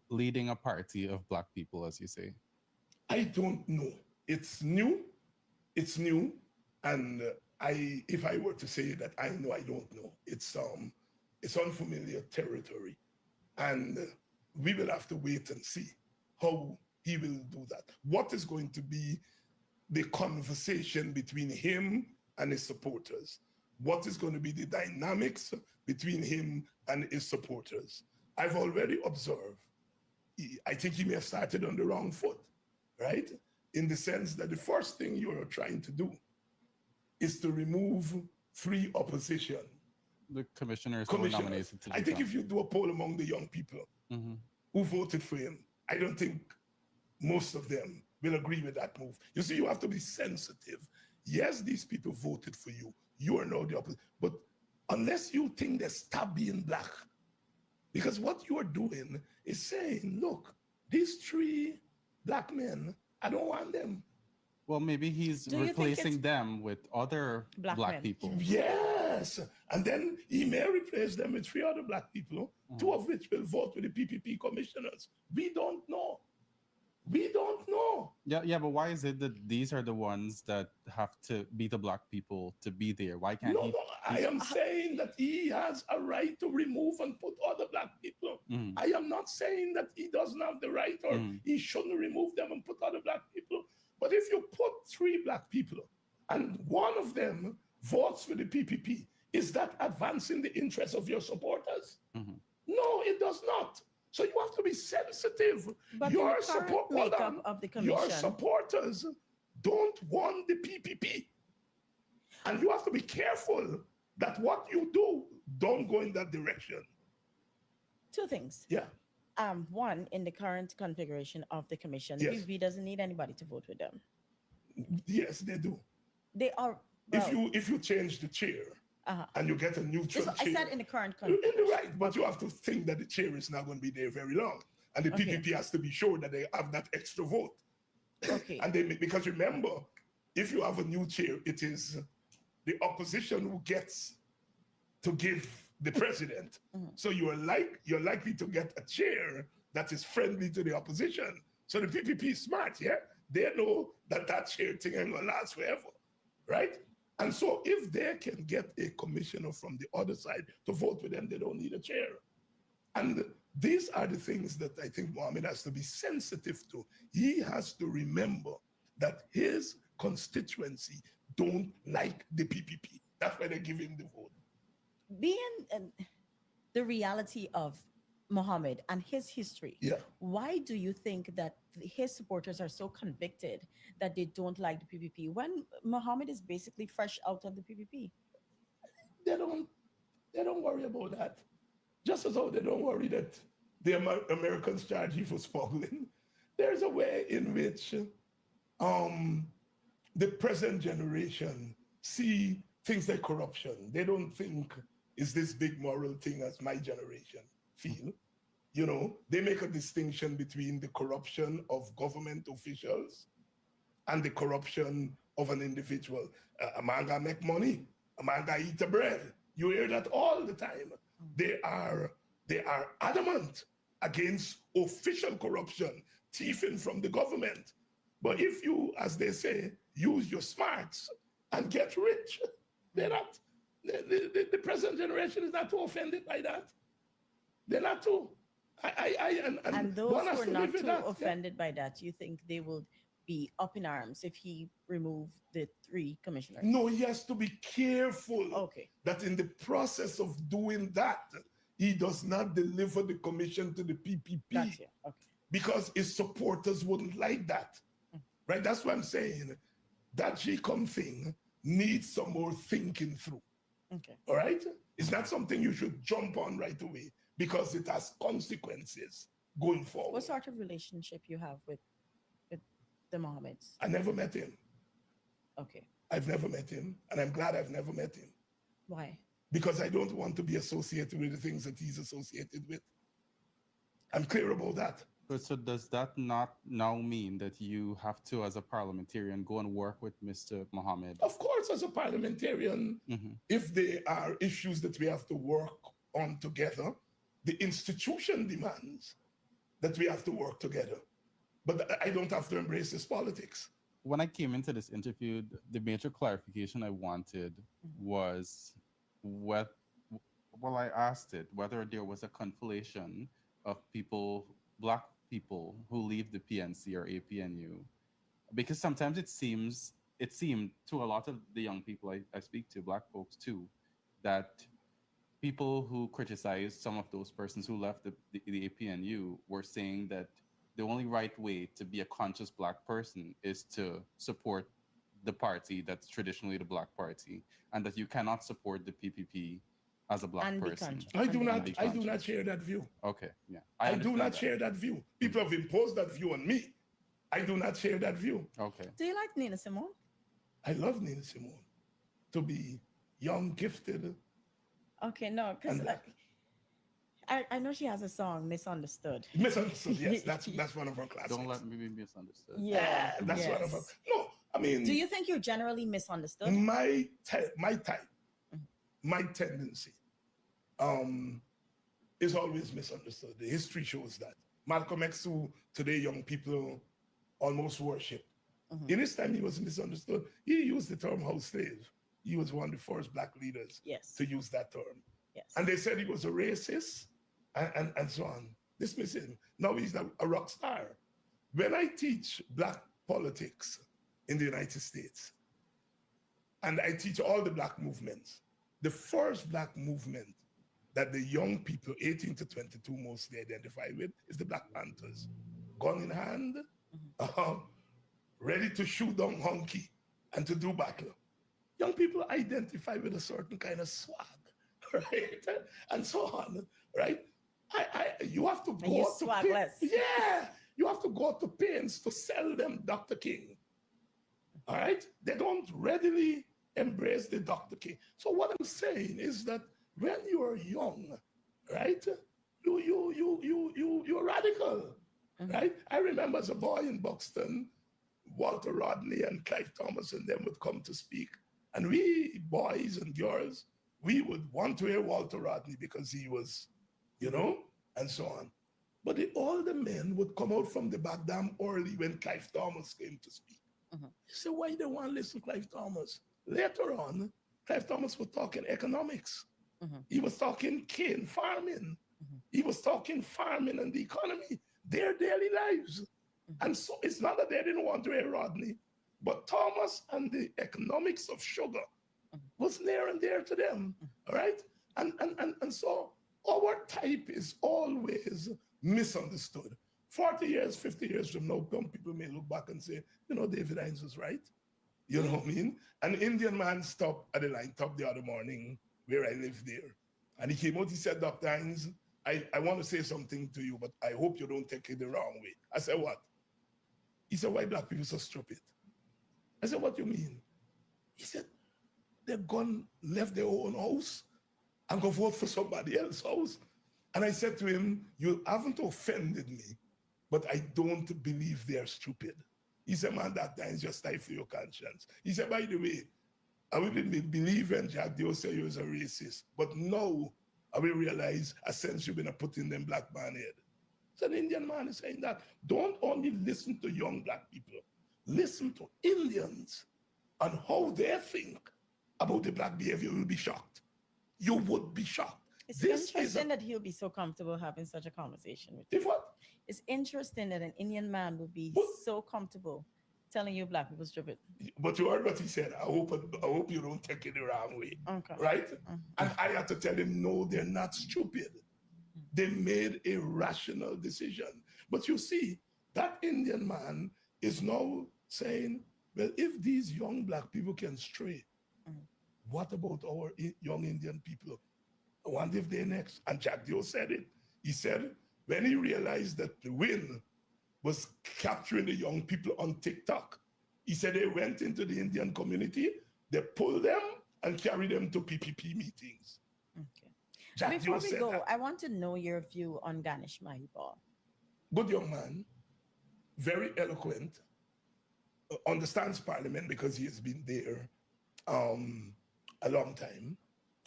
leading a party of black people, as you say? I don't know. It's new. It's new. And if I were to say that I know, I don't know. It's unfamiliar territory. And we will have to wait and see how he will do that. What is going to be the conversation between him and his supporters? What is going to be the dynamics between him and his supporters? I've already observed. I think he may have started on the wrong foot, right? In the sense that the first thing you're trying to do is to remove 3 opposition The commissioners who were nominated to the I think top. if you do a poll among the young people who voted for him, I don't think most of them will agree with that move. You see, you have to be sensitive. Yes, these people voted for you. You are now the opposite. But unless you think they stop being black, because what you are doing is saying, look, these 3 black men, I don't want them. Well, maybe he's Do you think replacing it's them with other black black men? people. Yes. And then he may replace them with 3 other black people, 2 of which will vote with the PPP commissioners. We don't know. We don't know. Yeah, but why is it that these are the ones that have to be the black people to be there? Why can't No, he? I am saying that he has a right to remove and put other black people. Mhm. I am not saying that he doesn't have the right or he shouldn't remove them and put other black people. But if you put 3 black people and one of them votes for the PPP, is that advancing the interests of your supporters? Mhm. No, it does not. So you have to be sensitive. But Your in the current support, hold makeup on. of the Your commission, supporters don't want the PPP. And you have to be careful that what you do don't go in that direction. 2 things. Yeah. One, in the current configuration of the commission, Yes. PPP doesn't need anybody to vote with them. Yes, they do. They are. Well, If you change the chair and you get a neutral this- chair. I said in the current in the configuration. right, but you have to think that the chair is not going to be there very long. And the Okay. PPP has to be sure that they have that extra vote. Okay. And because remember, if you have a new chair, it is the opposition who gets to give the president. So you're likely to get a chair that is friendly to the opposition. So the PPP is smart, yeah? They know that chair thing ain't gonna last forever, right? And so if they can get a commissioner from the other side to vote with them, they don't need a chair. And these are the things that I think Mohammed has to be sensitive to. He has to remember that his constituency don't like the PPP. That's why they give him the vote. Being the reality of Mohammed and his history, Yeah. why do you think that his supporters are so convicted that they don't like the PPP when Mohammed is basically fresh out of the PPP? They don't worry about that. Just as though they don't worry that the Americans charge you for smuggling. There's a way in which the present generation see things like corruption. They don't think is this big moral thing as my generation feel. You know, they make a distinction between the corruption of government officials and the corruption of an individual. A man gonna make money, a man gonna eat the bread. You hear that all the time. They are adamant against official corruption, thieving from the government. But if you, as they say, use your smarts and get rich, they're not. The present generation is not too offended by that. They're not too. And those one has who are to not live with too that. offended by that, you think they would be up in arms if he removed the 3 commissioners? No, he has to be careful Okay. that in the process of doing that, he does not deliver the commission to the PPP Gotcha. Okay. because his supporters wouldn't like that. Right? That's what I'm saying. That GCOM thing needs some more thinking through. Okay. All right? It's not something you should jump on right away because it has consequences going forward. What sort of relationship you have with the Mohammeds? I never met him. Okay. I've never met him, and I'm glad I've never met him Why? because I don't want to be associated with the things that he's associated with. I'm clear about that. But so does that not now mean that you have to, as a parliamentarian, go and work with Mr. Mohammed? Of course, as a parliamentarian, if there are issues that we have to work on together, the institution demands that we have to work together. But I don't have to embrace this politics. When I came into this interview, the major clarification I wanted was what, well, I asked it whether there was a conflation of people, Black people who leave the PNC or APNU, because sometimes it seemed to a lot of the young people I speak to, Black folks too, that people who criticized some of those persons who left the APNU were saying that the only right way to be a conscious Black person is to support the party that's traditionally the Black party, and that you cannot support the PPP as a Black And be person. conscious. I do be not conscious. share that view. Okay, yeah. I do understand not that. share that view. People have imposed that view on me. I do not share that view. Okay. Do you like Nina Simone? I love Nina Simone to be young, gifted. Okay, no, because And- like I know she has a song, Misunderstood. Misunderstood, yes, that's one of her classics. Don't let me be misunderstood. Yeah, That's one of her. yes. No, I mean, Do you think you're generally misunderstood? my type, my tendency, is always misunderstood. The history shows that. Malcolm X, who today young people almost worship, in his time he was misunderstood. He used the term house slave. He was one of the first Black leaders Yes. to use that term. Yes. And they said he was a racist and so on. Dismiss him. Now he's a rock star. When I teach Black politics in the United States, and I teach all the Black movements, the first Black movement that the young people, 18 to 22, mostly identify with is the Black Panthers. Gun in hand, ready to shoot down honky and to do battle. Young people identify with a certain kind of swag, right? And so on, right? You have to And you go to swagless. yeah, you have to go to pains to sell them Dr. King. All right? They don't readily embrace the Dr. King. So what I'm saying is that when you are young, right, you're radical, right? I remember as a boy in Buxton, Walter Rodney and Clive Thomas and them would come to speak. And we boys and girls, we would want to hear Walter Rodney because he was, and so on. But the older men would come out from the back damn early when Clive Thomas came to speak. You say, why they want to listen to Clive Thomas? Later on, Clive Thomas was talking economics. He was talking cane farming. He was talking farming and the economy, their daily lives. And so it's not that they didn't want to hear Rodney, but Thomas and the economics of sugar was near and dear to them. All right? And so our type is always misunderstood. 40 years, 50 years from now, some people may look back and say, David Hines was right. You know what I mean? An Indian man stopped at the line top the other morning where I live there. And he came out, he said, Dr. Hines, I want to say something to you, but I hope you don't take it the wrong way. I said, what? He said, why Black people so stupid? I said, what do you mean? He said, they've left their own house and go vote for somebody else's house. And I said to him, you haven't offended me, but I don't believe they are stupid. He said, man, that time just stifle your conscience. He said, by the way, I wouldn't believe when Jack Dio said you was a racist, but now I will realize a sense you've been putting them black man head. So the Indian man is saying that don't only listen to young black people, listen to Indians and how they think about the black behavior. You'll be shocked. You would be shocked. It's interesting that he'll be so comfortable having such a conversation with you. If what? It's interesting that an Indian man would be so comfortable telling you black people stupid. But you heard what he said. I hope you don't take it the wrong way. Okay. Right? And I had to tell him, no, they're not stupid. They made a rational decision. But you see, that Indian man is now saying, well, if these young black people can stray, what about our young Indian people? I wonder if they're next. And Jack Dio said it. He said, when he realized that the wind was capturing the young people on TikTok, he said they went into the Indian community, they pulled them and carried them to PPP meetings. Okay. Jack Before Dio we said go, that. I want to know your view on Ganesh Mahibal. Good young man, very eloquent, understands Parliament because he has been there a long time.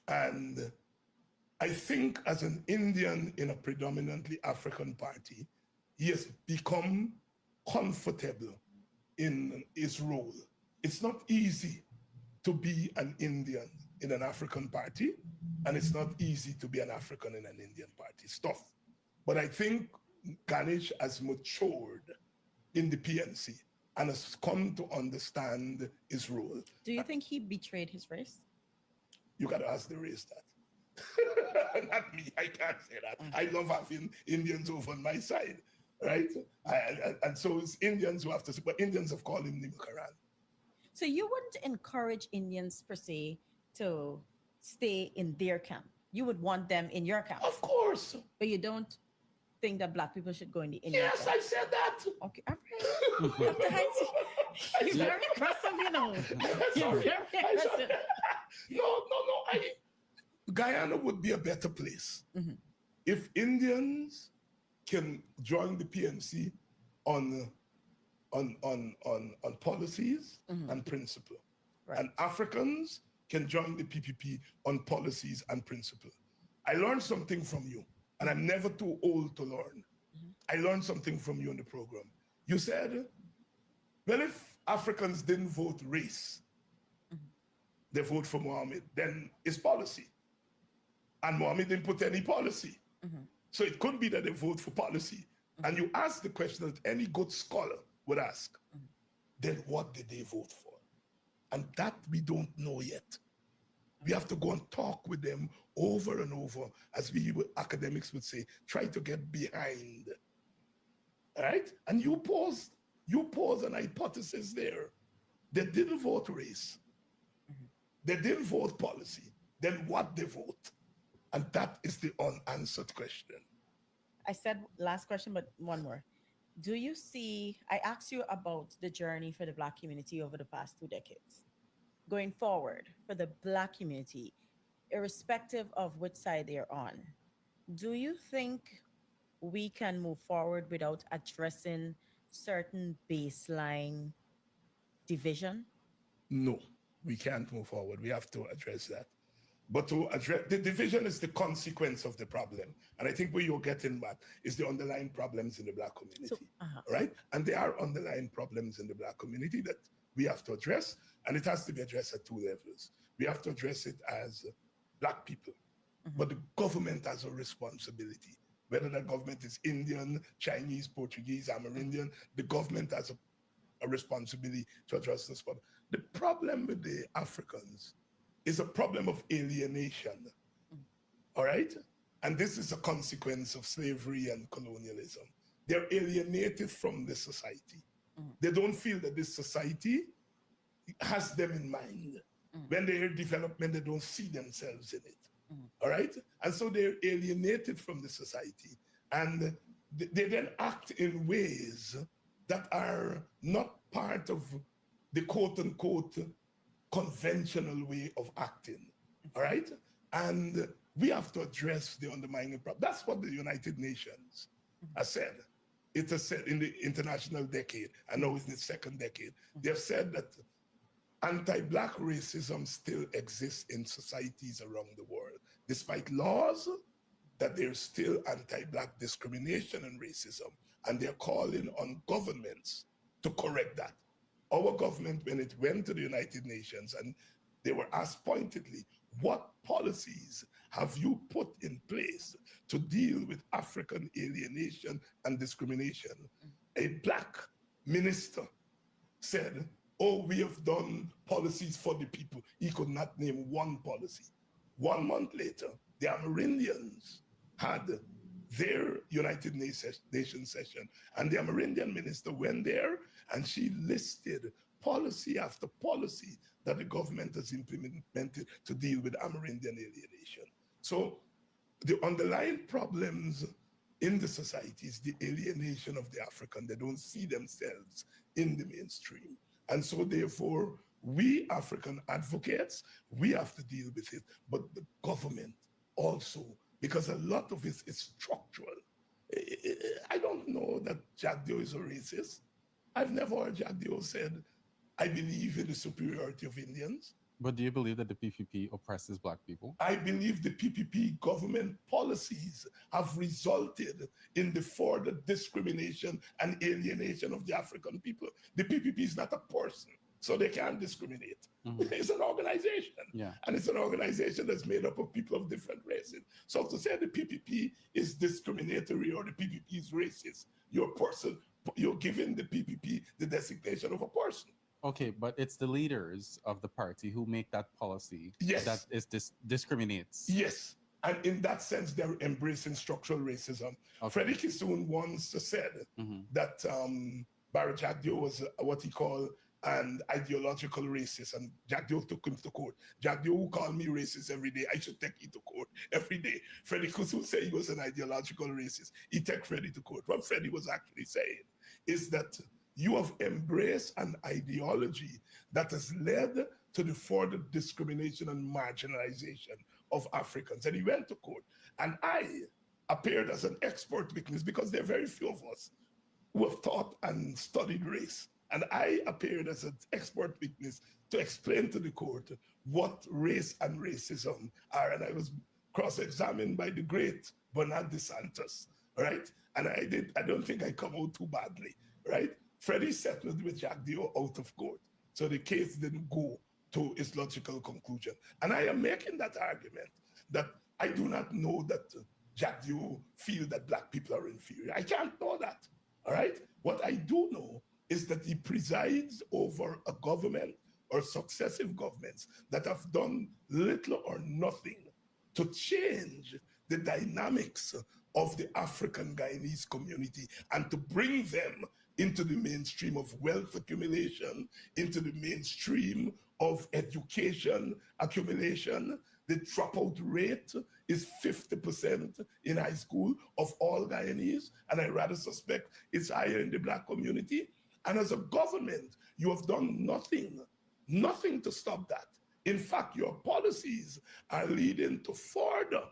And I think as an Indian in a predominantly African party, he has become comfortable in his role. It's not easy to be an Indian in an African party, and it's not easy to be an African in an Indian party. It's tough. But I think Ganesh has matured in the PNC and has come to understand his role. Do you think he betrayed his race? You got to ask the race that. Not me, I can't say that. I love having Indians over on my side, right? And so it's Indians who have to, but Indians have called him Nimakaran. So you wouldn't encourage Indians per se to stay in their camp. You would want them in your camp. Of course. But you don't think that black people should go in the Indian Yes, camp. I said that. Okay, all right. You're very aggressive, you know. You're very aggressive. No. Guyana would be a better place if Indians can join the PNC on policies and principle, Right. and Africans can join the PPP on policies and principle. I learned something from you, and I'm never too old to learn. I learned something from you in the program. You said, well, if Africans didn't vote race, they vote for Mohammed, then it's policy. And Mohammed didn't put any policy. So it could be that they vote for policy. And you ask the question that any good scholar would ask, then what did they vote for? And that we don't know yet. We have to go and talk with them over and over, as we academics would say, try to get behind. All right? And you pose an hypothesis there. They didn't vote race. They didn't vote policy. Then what they vote? And that is the unanswered question. I said last question, but one more. Do you see, I asked you about the journey for the black community over the past 2 decades. Going forward for the black community, irrespective of which side they're on, do you think we can move forward without addressing certain baseline division? No, we can't move forward. We have to address that. But to address the division is the consequence of the problem. And I think where you're getting at is the underlying problems in the black community, right? And there are underlying problems in the black community that we have to address, and it has to be addressed at 2 levels. We have to address it as black people, but the government has a responsibility. Whether that government is Indian, Chinese, Portuguese, Amerindian, the government has a responsibility to address this problem. The problem with the Africans is a problem of alienation, all right? And this is a consequence of slavery and colonialism. They're alienated from the society. They don't feel that this society has them in mind. When they hear development, they don't see themselves in it, all right? And so they're alienated from the society. And they then act in ways that are not part of the quote-unquote conventional way of acting, all right? And we have to address the underlying problem. That's what the United Nations has said. It has said in the international decade, I know it's the second decade, they've said that anti-Black racism still exists in societies around the world, despite laws that there's still anti-Black discrimination and racism, and they're calling on governments to correct that. Our government, when it went to the United Nations and they were asked pointedly, what policies have you put in place to deal with African alienation and discrimination? A Black minister said, oh, we have done policies for the people. He could not name one policy. 1 month later, the Amerindians had their United Nations session, and the Amerindian minister went there and she listed policy after policy that the government has implemented to deal with Amerindian alienation. So the underlying problems in the society is the alienation of the African. They don't see themselves in the mainstream. And so therefore, we African advocates, we have to deal with it, but the government also, because a lot of it is structural. I don't know that Jack Dio is a racist. I've never heard Jack Dio said, I believe in the superiority of Indians. But do you believe that the PPP oppresses Black people? I believe the PPP government policies have resulted in the further discrimination and alienation of the African people. The PPP is not a person, so they can't discriminate. It's an organization. And it's an organization that's made up of people of different races. So to say the PPP is discriminatory or the PPP is racist, you're giving the PPP the designation of a person. Okay, but it's the leaders of the party who make that policy that discriminates. Yes, and in that sense, they're embracing structural racism. Freddie Kissoon once said that Barry Jack Dio was what he called an ideological racist, and Jack Dio took him to court. Jack Dio, who called me racist every day, I should take you to court every day. Freddie Kissoon said he was an ideological racist. He took Freddie to court. What Freddie was actually saying is that you have embraced an ideology that has led to the further discrimination and marginalization of Africans. And he went to court. And I appeared as an expert witness because there are very few of us who have taught and studied race. And I appeared as an expert witness to explain to the court what race and racism are. And I was cross-examined by the great Bernard DeSantis, right? And I don't think I come out too badly, right? Freddie settled with Jack Dio out of court. So the case didn't go to its logical conclusion. And I am making that argument that I do not know that Jack Dio feel that Black people are inferior. I can't know that, all right? What I do know is that he presides over a government or successive governments that have done little or nothing to change the dynamics of the African Guyanese community and to bring them into the mainstream of wealth accumulation, into the mainstream of education accumulation. The dropout rate is 50% in high school of all Guyanese, and I rather suspect it's higher in the Black community. And as a government, you have done nothing to stop that. In fact, your policies are leading to further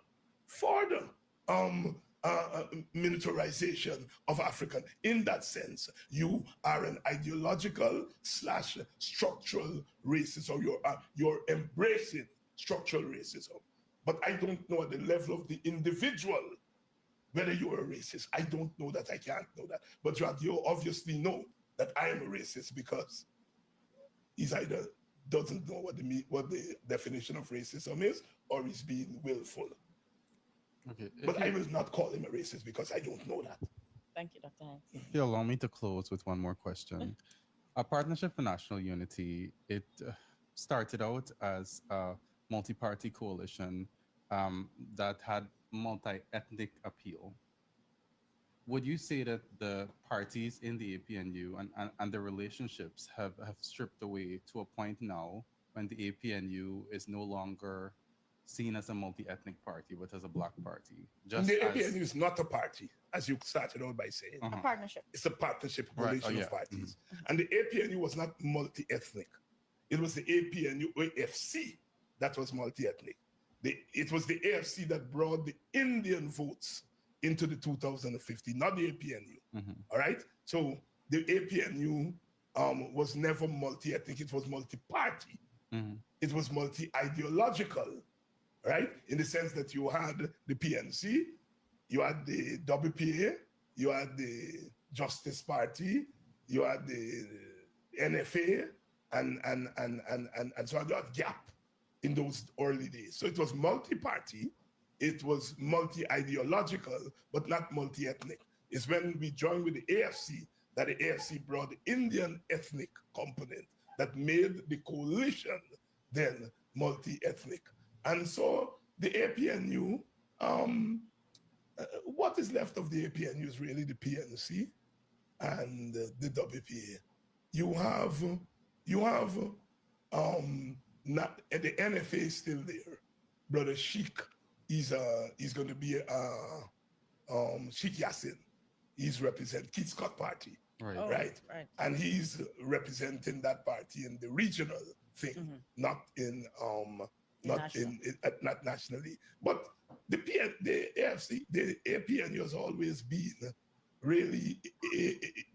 militarization of African. In that sense, you are an ideological / structural racist, or you're embracing structural racism. But I don't know at the level of the individual whether you're a racist. I don't know that. I can't know that. But you obviously know that I am a racist because he's either doesn't know what the definition of racism is, or he's being willful. Okay. But I will not call him a racist because I don't know that. Thank you, Dr. Hanks. If you allow me to close with one more question. A Partnership for National Unity, it started out as a multi-party coalition that had multi-ethnic appeal. Would you say that the parties in the APNU and the relationships have stripped away to a point now when the APNU is no longer seen as a multi-ethnic party, but as a Black party? Just the APNU is not a party, as you started out by saying. A partnership. It's a partnership coalition of parties. And the APNU was not multi-ethnic. It was the APNU AFC that was multi-ethnic. It was the AFC that brought the Indian votes into the 2015, not the APNU. All right. So the APNU was never multi-ethnic. It was multi-party. It was multi-ideological, right? In the sense that you had the PNC, you had the WPA, you had the Justice Party, you had the NFA, and so on. You had GAP in those early days. So it was multi-party, it was multi-ideological, but not multi-ethnic. It's when we joined with the AFC that the AFC brought the Indian ethnic component that made the coalition then multi-ethnic. And so the APNU, what is left of the APNU is really the PNC and the WPA. You have not the NFA is still there. Brother Sheikh, he's going to be Sheikh Yassin. He's represent Kit Scott Party, right? And he's representing that party in the regional thing, not nationally. But the AFC, the APNU has always been really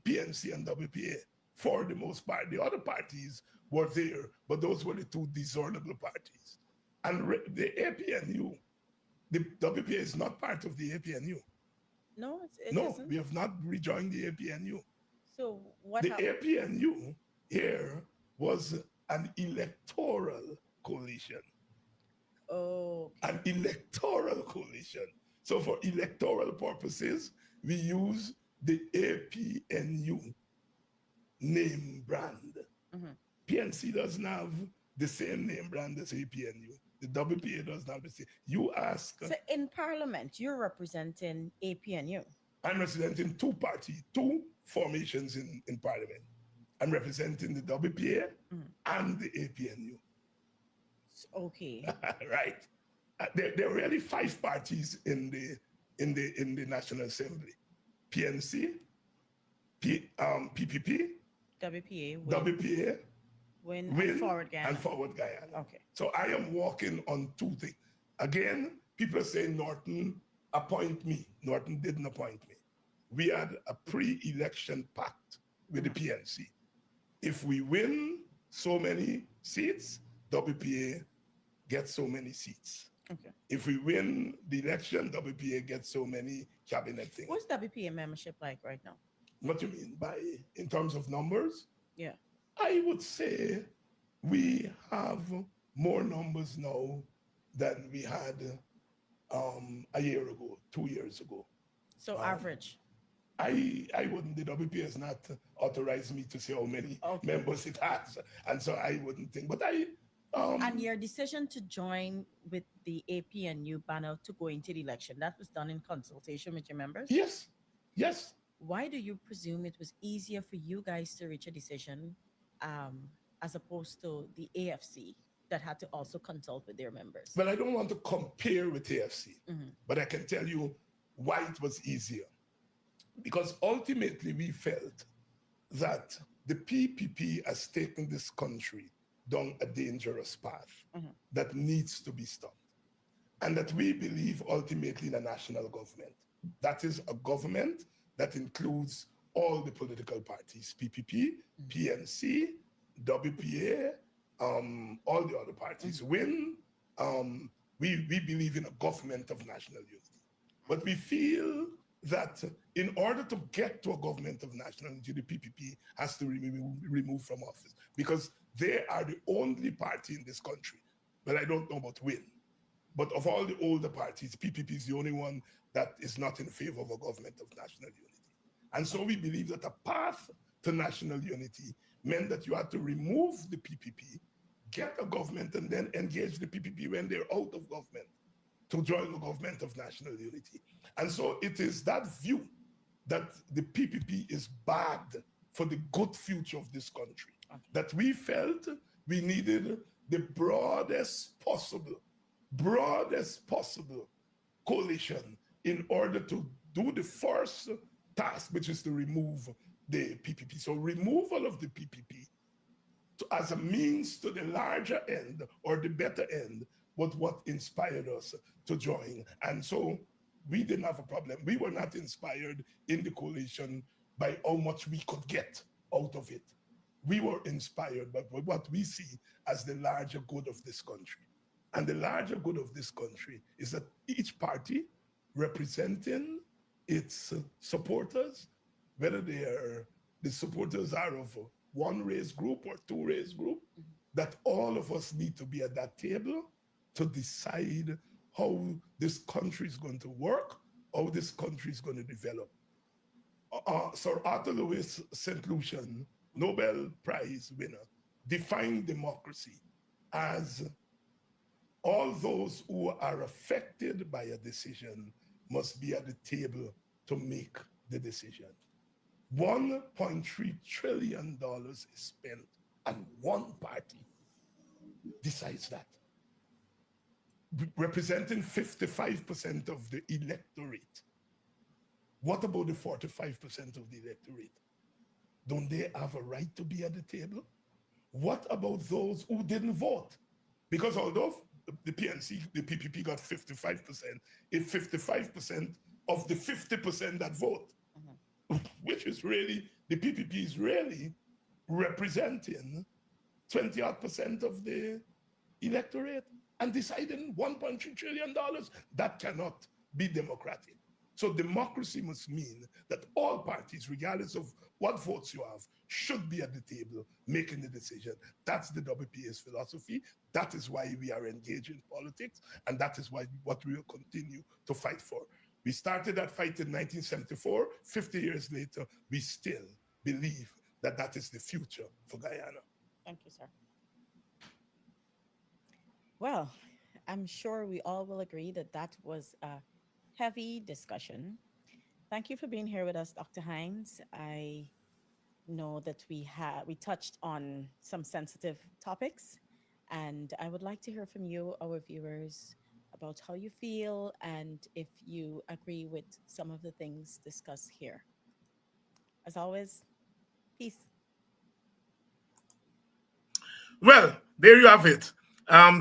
PNC and WPA for the most part. The other parties were there, but those were the two discernible parties. And the APNU, the WPA is not part of the APNU. No, it No, isn't. we have not rejoined the APNU. So what The happened? APNU here was an electoral coalition. Oh, An electoral coalition. So for electoral purposes, we use the APNU name brand. PNC doesn't have the same name brand as APNU. The WPA doesn't have the same. You ask. so in Parliament, you're representing APNU. I'm representing two formations in Parliament. I'm representing the WPA and the APNU. Okay. Right. There are really 5 parties in the National Assembly: PNC, PPP, WPA, WPA, Win, Win, and Forward Guyana. and Forward Guyana. Okay. So I am working on 2 things. Again, people say Norton appoint me. Norton didn't appoint me. We had a pre-election pact with the PNC. If we win so many seats, WPA gets so many seats. Okay. If we win the election, WPA gets so many cabinet things. What's WPA membership like right now? What do you mean by in terms of numbers? Yeah. I would say we have more numbers now than we had a year ago, 2 years ago. So average. I wouldn't, the WPA has not authorized me to say how many members it has. And so I wouldn't think, but and your decision to join with the APNU banner to go into the election, that was done in consultation with your members? Yes, yes. Why do you presume it was easier for you guys to reach a decision as opposed to the AFC that had to also consult with their members? Well, I don't want to compare with AFC, but I can tell you why it was easier. Because ultimately we felt that the PPP has taken this country down a dangerous path that needs to be stopped. And that we believe ultimately in a national government. That is a government that includes all the political parties, PPP, PNC, WPA, all the other parties. When we believe in a government of national unity. But we feel that in order to get to a government of national unity, the PPP has to be removed from office because they are the only party in this country. Well, I don't know about Win, but of all the older parties, PPP is the only one that is not in favor of a government of national unity. And so we believe that a path to national unity meant that you had to remove the PPP, get a government, and then engage the PPP when they're out of government to join the government of national unity. And so it is that view that the PPP is bad for the good future of this country, that we felt we needed the broadest possible coalition in order to do the first task, which is to remove the PPP. So removal of the PPP as a means to the larger end or the better end was what inspired us to join. And so we didn't have a problem. We were not inspired in the coalition by how much we could get out of it. We were inspired by what we see as the larger good of this country. And the larger good of this country is that each party representing its supporters, whether the supporters are of one race group or two race group, that all of us need to be at that table to decide how this country is going to work, how this country is going to develop. Sir Arthur Lewis St. Lucian, Nobel Prize winner, defined democracy as all those who are affected by a decision must be at the table to make the decision. $1.3 trillion is spent, and one party decides that, representing 55% of the electorate. What about the 45% of the electorate? Don't they have a right to be at the table? What about those who didn't vote? Because although the PNC, the PPP got 55%, it's 55% of the 50% that vote, which is really, the PPP is really representing 20% of the electorate and deciding $1.3 trillion. That cannot be democratic. So democracy must mean that all parties, regardless of what votes you have, should be at the table making the decision. That's the WPA's philosophy. That is why we are engaged in politics, and that is what we will continue to fight for. We started that fight in 1974. 50 years later, we still believe that that is the future for Guyana. Thank you, sir. Well, I'm sure we all will agree that that was a heavy discussion. Thank you for being here with us, Dr. Hinds. I know that we touched on some sensitive topics, and I would like to hear from you, our viewers, about how you feel and if you agree with some of the things discussed here. As always, peace. Well, there you have it.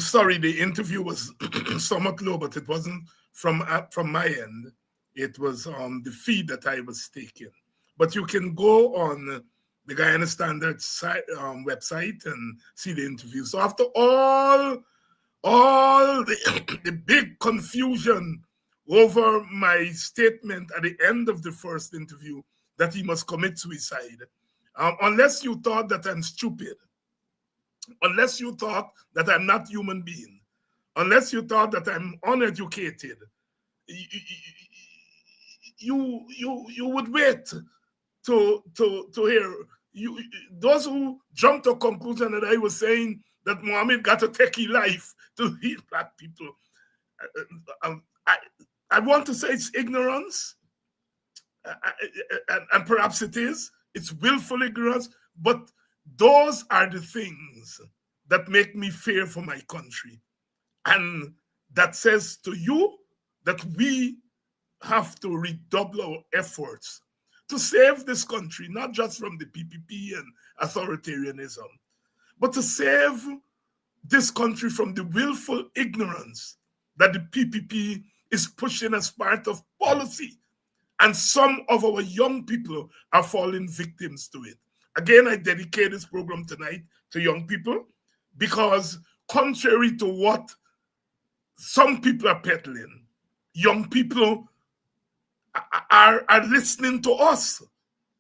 Sorry, the interview was somewhat low, but it wasn't from my end. It was the feed that I was taking. But you can go on the Guyana Standard website and see the interview. So after all the big confusion over my statement at the end of the first interview that he must commit suicide, unless you thought that I'm stupid, unless you thought that I'm not human being, unless you thought that I'm uneducated, you would wait to hear those who jumped to a conclusion that I was saying that Muhammad got to take his life to heal black people. I want to say it's ignorance, and perhaps it is. It's willful ignorance, but those are the things that make me fear for my country. And that says to you that we have to redouble our efforts to save this country, not just from the PPP and authoritarianism, but to save this country from the willful ignorance that the PPP is pushing as part of policy. And some of our young people are falling victims to it. Again, I dedicate this program tonight to young people because contrary to what some people are peddling, young people are listening to us.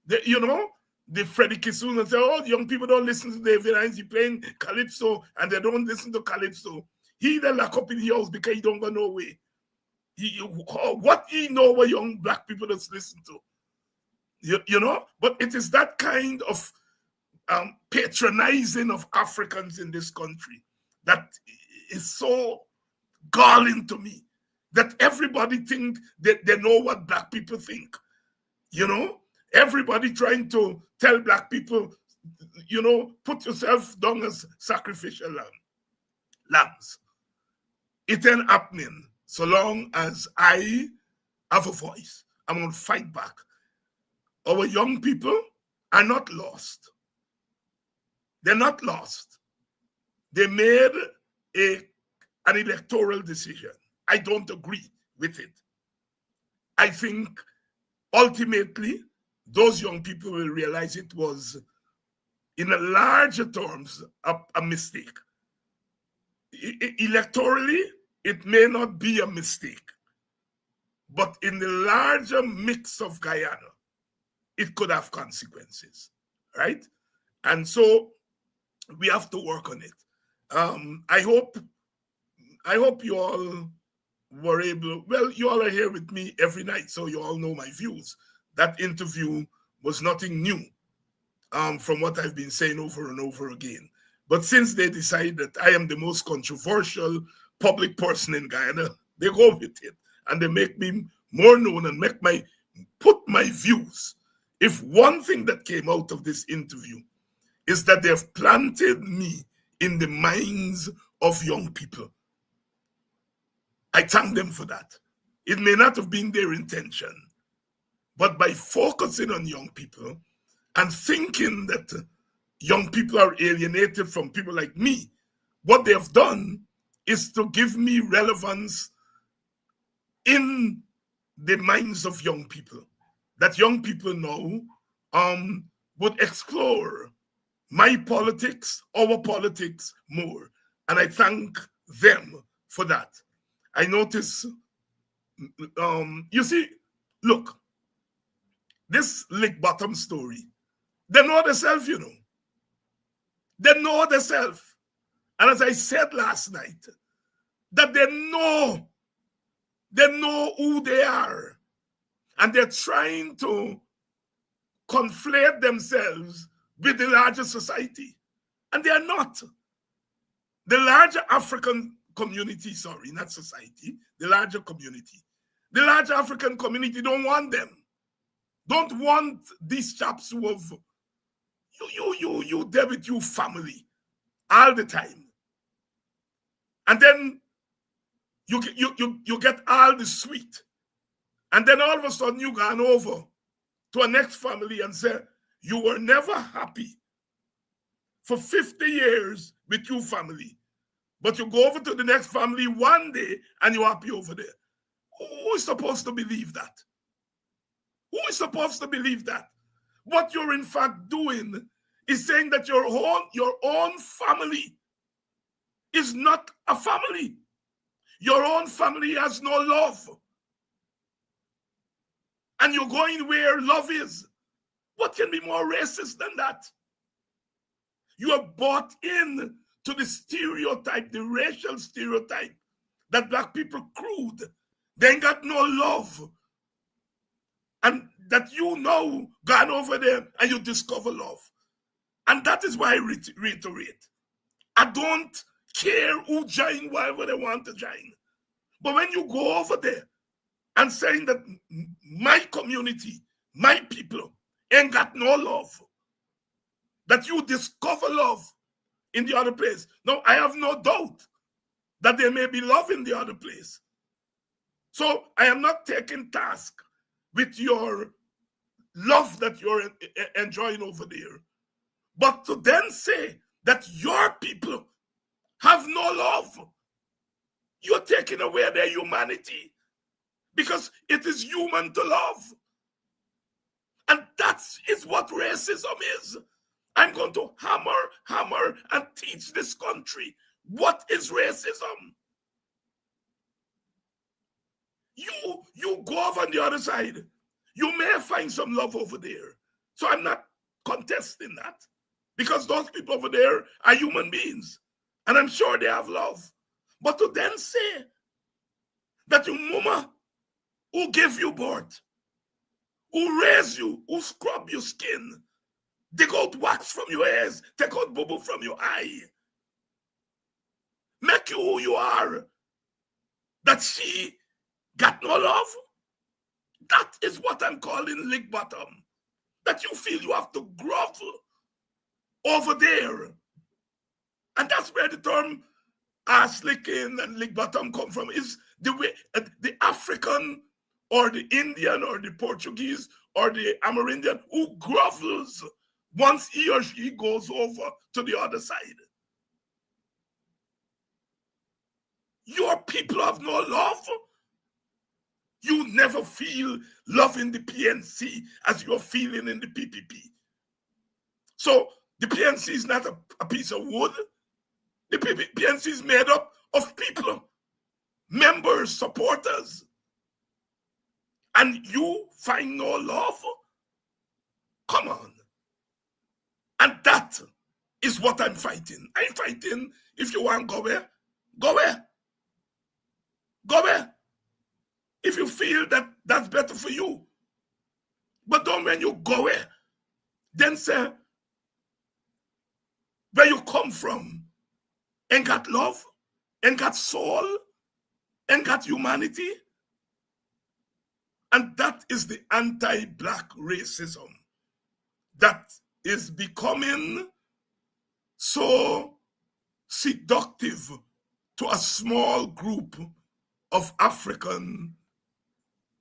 The Freddie Kissoon say, oh, young people don't listen to David Hinds, he playing Calypso, and they don't listen to Calypso. He then lock up in the house because he don't go no way. What he know what young black people just listen to. But it is that kind of patronizing of Africans in this country that is so galling to me, that everybody think that they know what black people think. Everybody trying to tell black people, put yourself down as sacrificial lambs. It ain't happening so long as I have a voice. I'm going to fight back. Our young people are not lost. They're not lost. They made an electoral decision. I don't agree with it. I think ultimately those young people will realize it was, in a larger terms, a mistake. Electorally, it may not be a mistake, but in the larger mix of Guyana, it could have consequences, right? And so we have to work on it. I hope you all were able, well, you all are here with me every night, so you all know my views. That interview was nothing new from what I've been saying over and over again. But since they decide that I am the most controversial public person in Guyana, they go with it and they make me more known and put my views. If one thing that came out of this interview is that they've planted me in the minds of young people, I thank them for that. It may not have been their intention, but by focusing on young people and thinking that young people are alienated from people like me, what they have done is to give me relevance in the minds of young people, that young people now would explore my politics, our politics more. And I thank them for that. I notice, you see, look, this lick bottom story, they know themselves, you know. They know themselves. And as I said last night, that they know who they are. And they're trying to conflate themselves with the larger society. And they are not. The larger African community, sorry, not society, the larger community. The larger African community don't want them. Don't want these chaps who have you there with your family all the time. And then you get all the sweet. And then all of a sudden you gone over to a next family and say, you were never happy for 50 years with your family. But you go over to the next family one day and you're happy over there. Who is supposed to believe that? Who is supposed to believe that? What you're in fact doing is saying that your own family is not a family. Your own family has no love. And you're going where love is. What can be more racist than that? You are bought in to the stereotype, the racial stereotype, that black people crude. They ain't got no love. And that you know gone over there and you discover love. And that is why I reiterate. I don't care who join wherever they want to join. But when you go over there and saying that my community, my people ain't got no love, that you discover love in the other place. Now, I have no doubt that there may be love in the other place. So I am not taking task with your love that you're enjoying over there. But to then say that your people have no love, you're taking away their humanity, because it is human to love. And that is what racism is. I'm going to hammer, and teach this country what is racism. You go over on the other side. You may find some love over there. So I'm not contesting that, because those people over there are human beings. And I'm sure they have love. But to then say that your mama who gave you birth, who raised you, who scrub your skin, dig out wax from your ears, take out bubble from your eye, make you who you are, that she got no love, that is what I'm calling lick bottom. That you feel you have to grovel over there. And that's where the term ass licking and lick bottom come from, is the way the African or the Indian or the Portuguese or the Amerindian who grovels once he or she goes over to the other side. Your people have no love. You never feel love in the PNC as you're feeling in the PPP. So the PNC is not a piece of wood. The PNC is made up of people, members, supporters. And you find no love? Come on. And that is what I'm fighting. I'm fighting, if you want to go where, go where. Go where. If you feel that that's better for you. But don't when you go where, then say, where you come from, ain't got love, ain't got soul, ain't got humanity. And that is the anti-black racism that is becoming so seductive to a small group of African,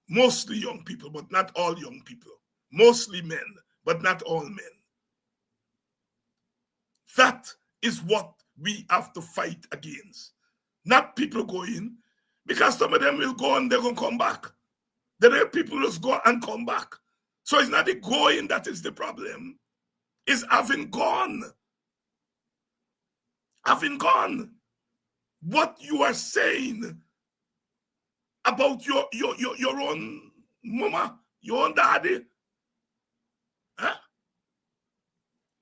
mostly young people, but not all young people, mostly men, but not all men. That is what we have to fight against. Not people going, because some of them will go and they're going to come back. The other people just go and come back. So it's not the going that is the problem. It's having gone. Having gone. What you are saying about your own mama, your own daddy. Huh?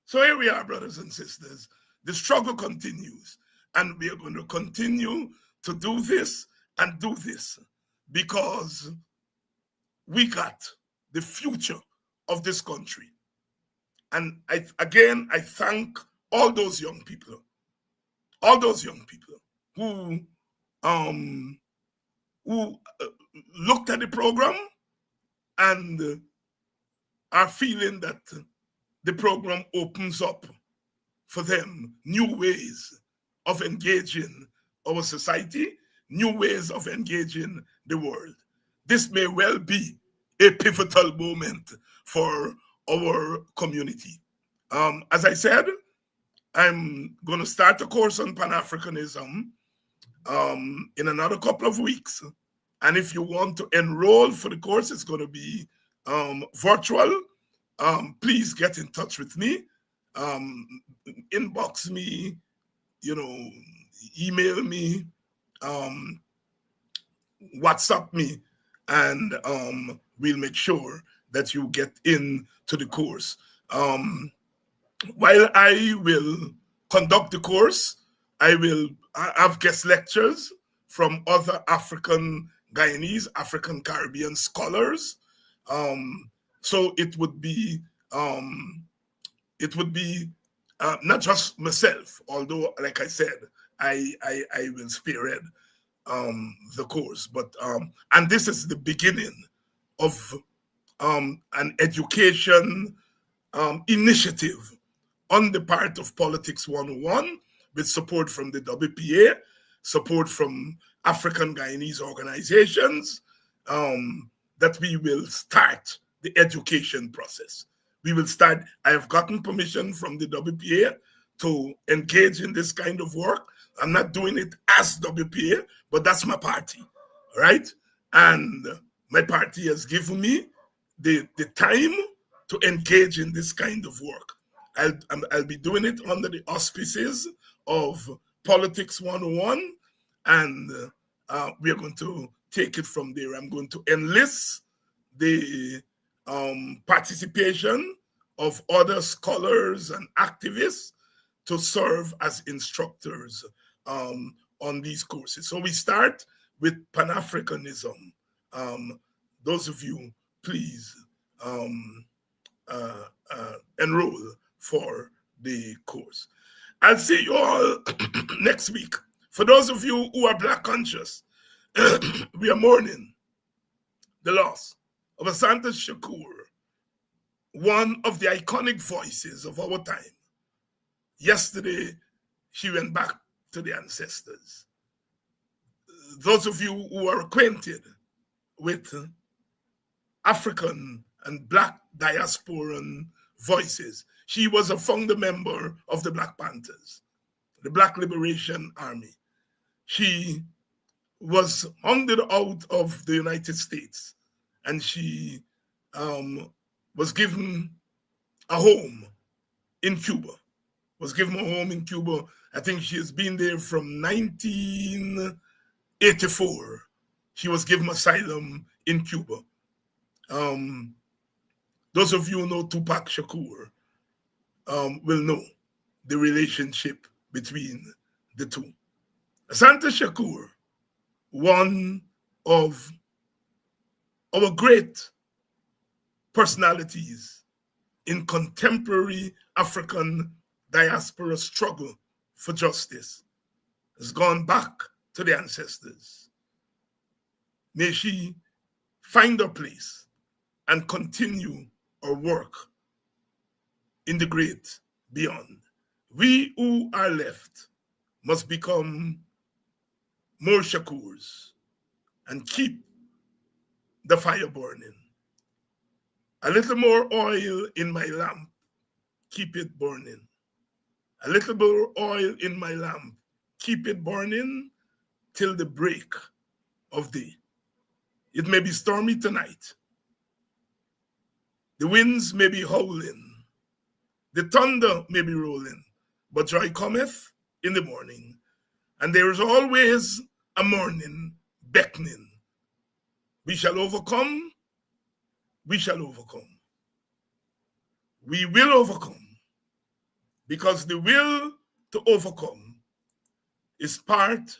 So here we are, brothers and sisters. The struggle continues. And we are going to continue to do this and do this because we got the future of this country. And I thank all those young people who looked at the program and are feeling that the program opens up for them new ways of engaging our society, new ways of engaging the world. This may well be a pivotal moment for our community. As I said, I'm going to start a course on Pan-Africanism in another couple of weeks. And if you want to enroll for the course, it's going to be virtual. Please get in touch with me. Inbox me, email me, WhatsApp me, and we'll make sure that you get into the course. While I will conduct the course, I will have guest lectures from other African Guyanese, African Caribbean scholars. So it would be not just myself, although, like I said, I will spearhead the course, but and this is the beginning of an education initiative on the part of Politics 101 with support from the WPA, support from African Guyanese organizations, that we will start the education process. We will start. I have gotten permission from the WPA to engage in this kind of work. I'm not doing it as WPA, but that's my party, right? And my party has given me the time to engage in this kind of work. I'll be doing it under the auspices of Politics 101, and we are going to take it from there. I'm going to enlist the participation of other scholars and activists to serve as instructors on these courses. So we start with Pan-Africanism. Those of you, please enroll for the course. I'll see you all next week. For those of you who are Black conscious, we are mourning the loss of Asante Shakur, one of the iconic voices of our time. Yesterday, she went back to the ancestors. Those of you who are acquainted with African and Black diasporan voices, She was a founder member of the Black Panthers, the Black Liberation Army. She was hunted out of the United States, and she was given a home in Cuba. Was given a home in Cuba. I think she has been there from 1984. She was given asylum in Cuba. Those of you who know Tupac Shakur will know the relationship between the two. Asante Shakur, one of our great personalities in contemporary African diaspora struggle for justice, has gone back to the ancestors. May she find her place and continue her work in the great beyond. We who are left must become more Shakurs and keep the fire burning. A little more oil in my lamp, keep it burning. A little more oil in my lamp, keep it burning till the break of day. It may be stormy tonight. The winds may be howling. The thunder may be rolling, but joy cometh in the morning. And there is always a morning beckoning. We shall overcome. We shall overcome. We will overcome, because the will to overcome is part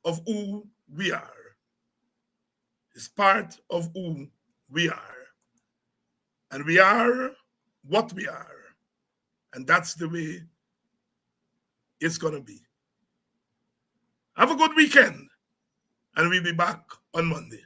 of who we are. It's part of who we are. And we are what we are. And that's the way it's going to be. Have a good weekend, and we'll be back on Monday.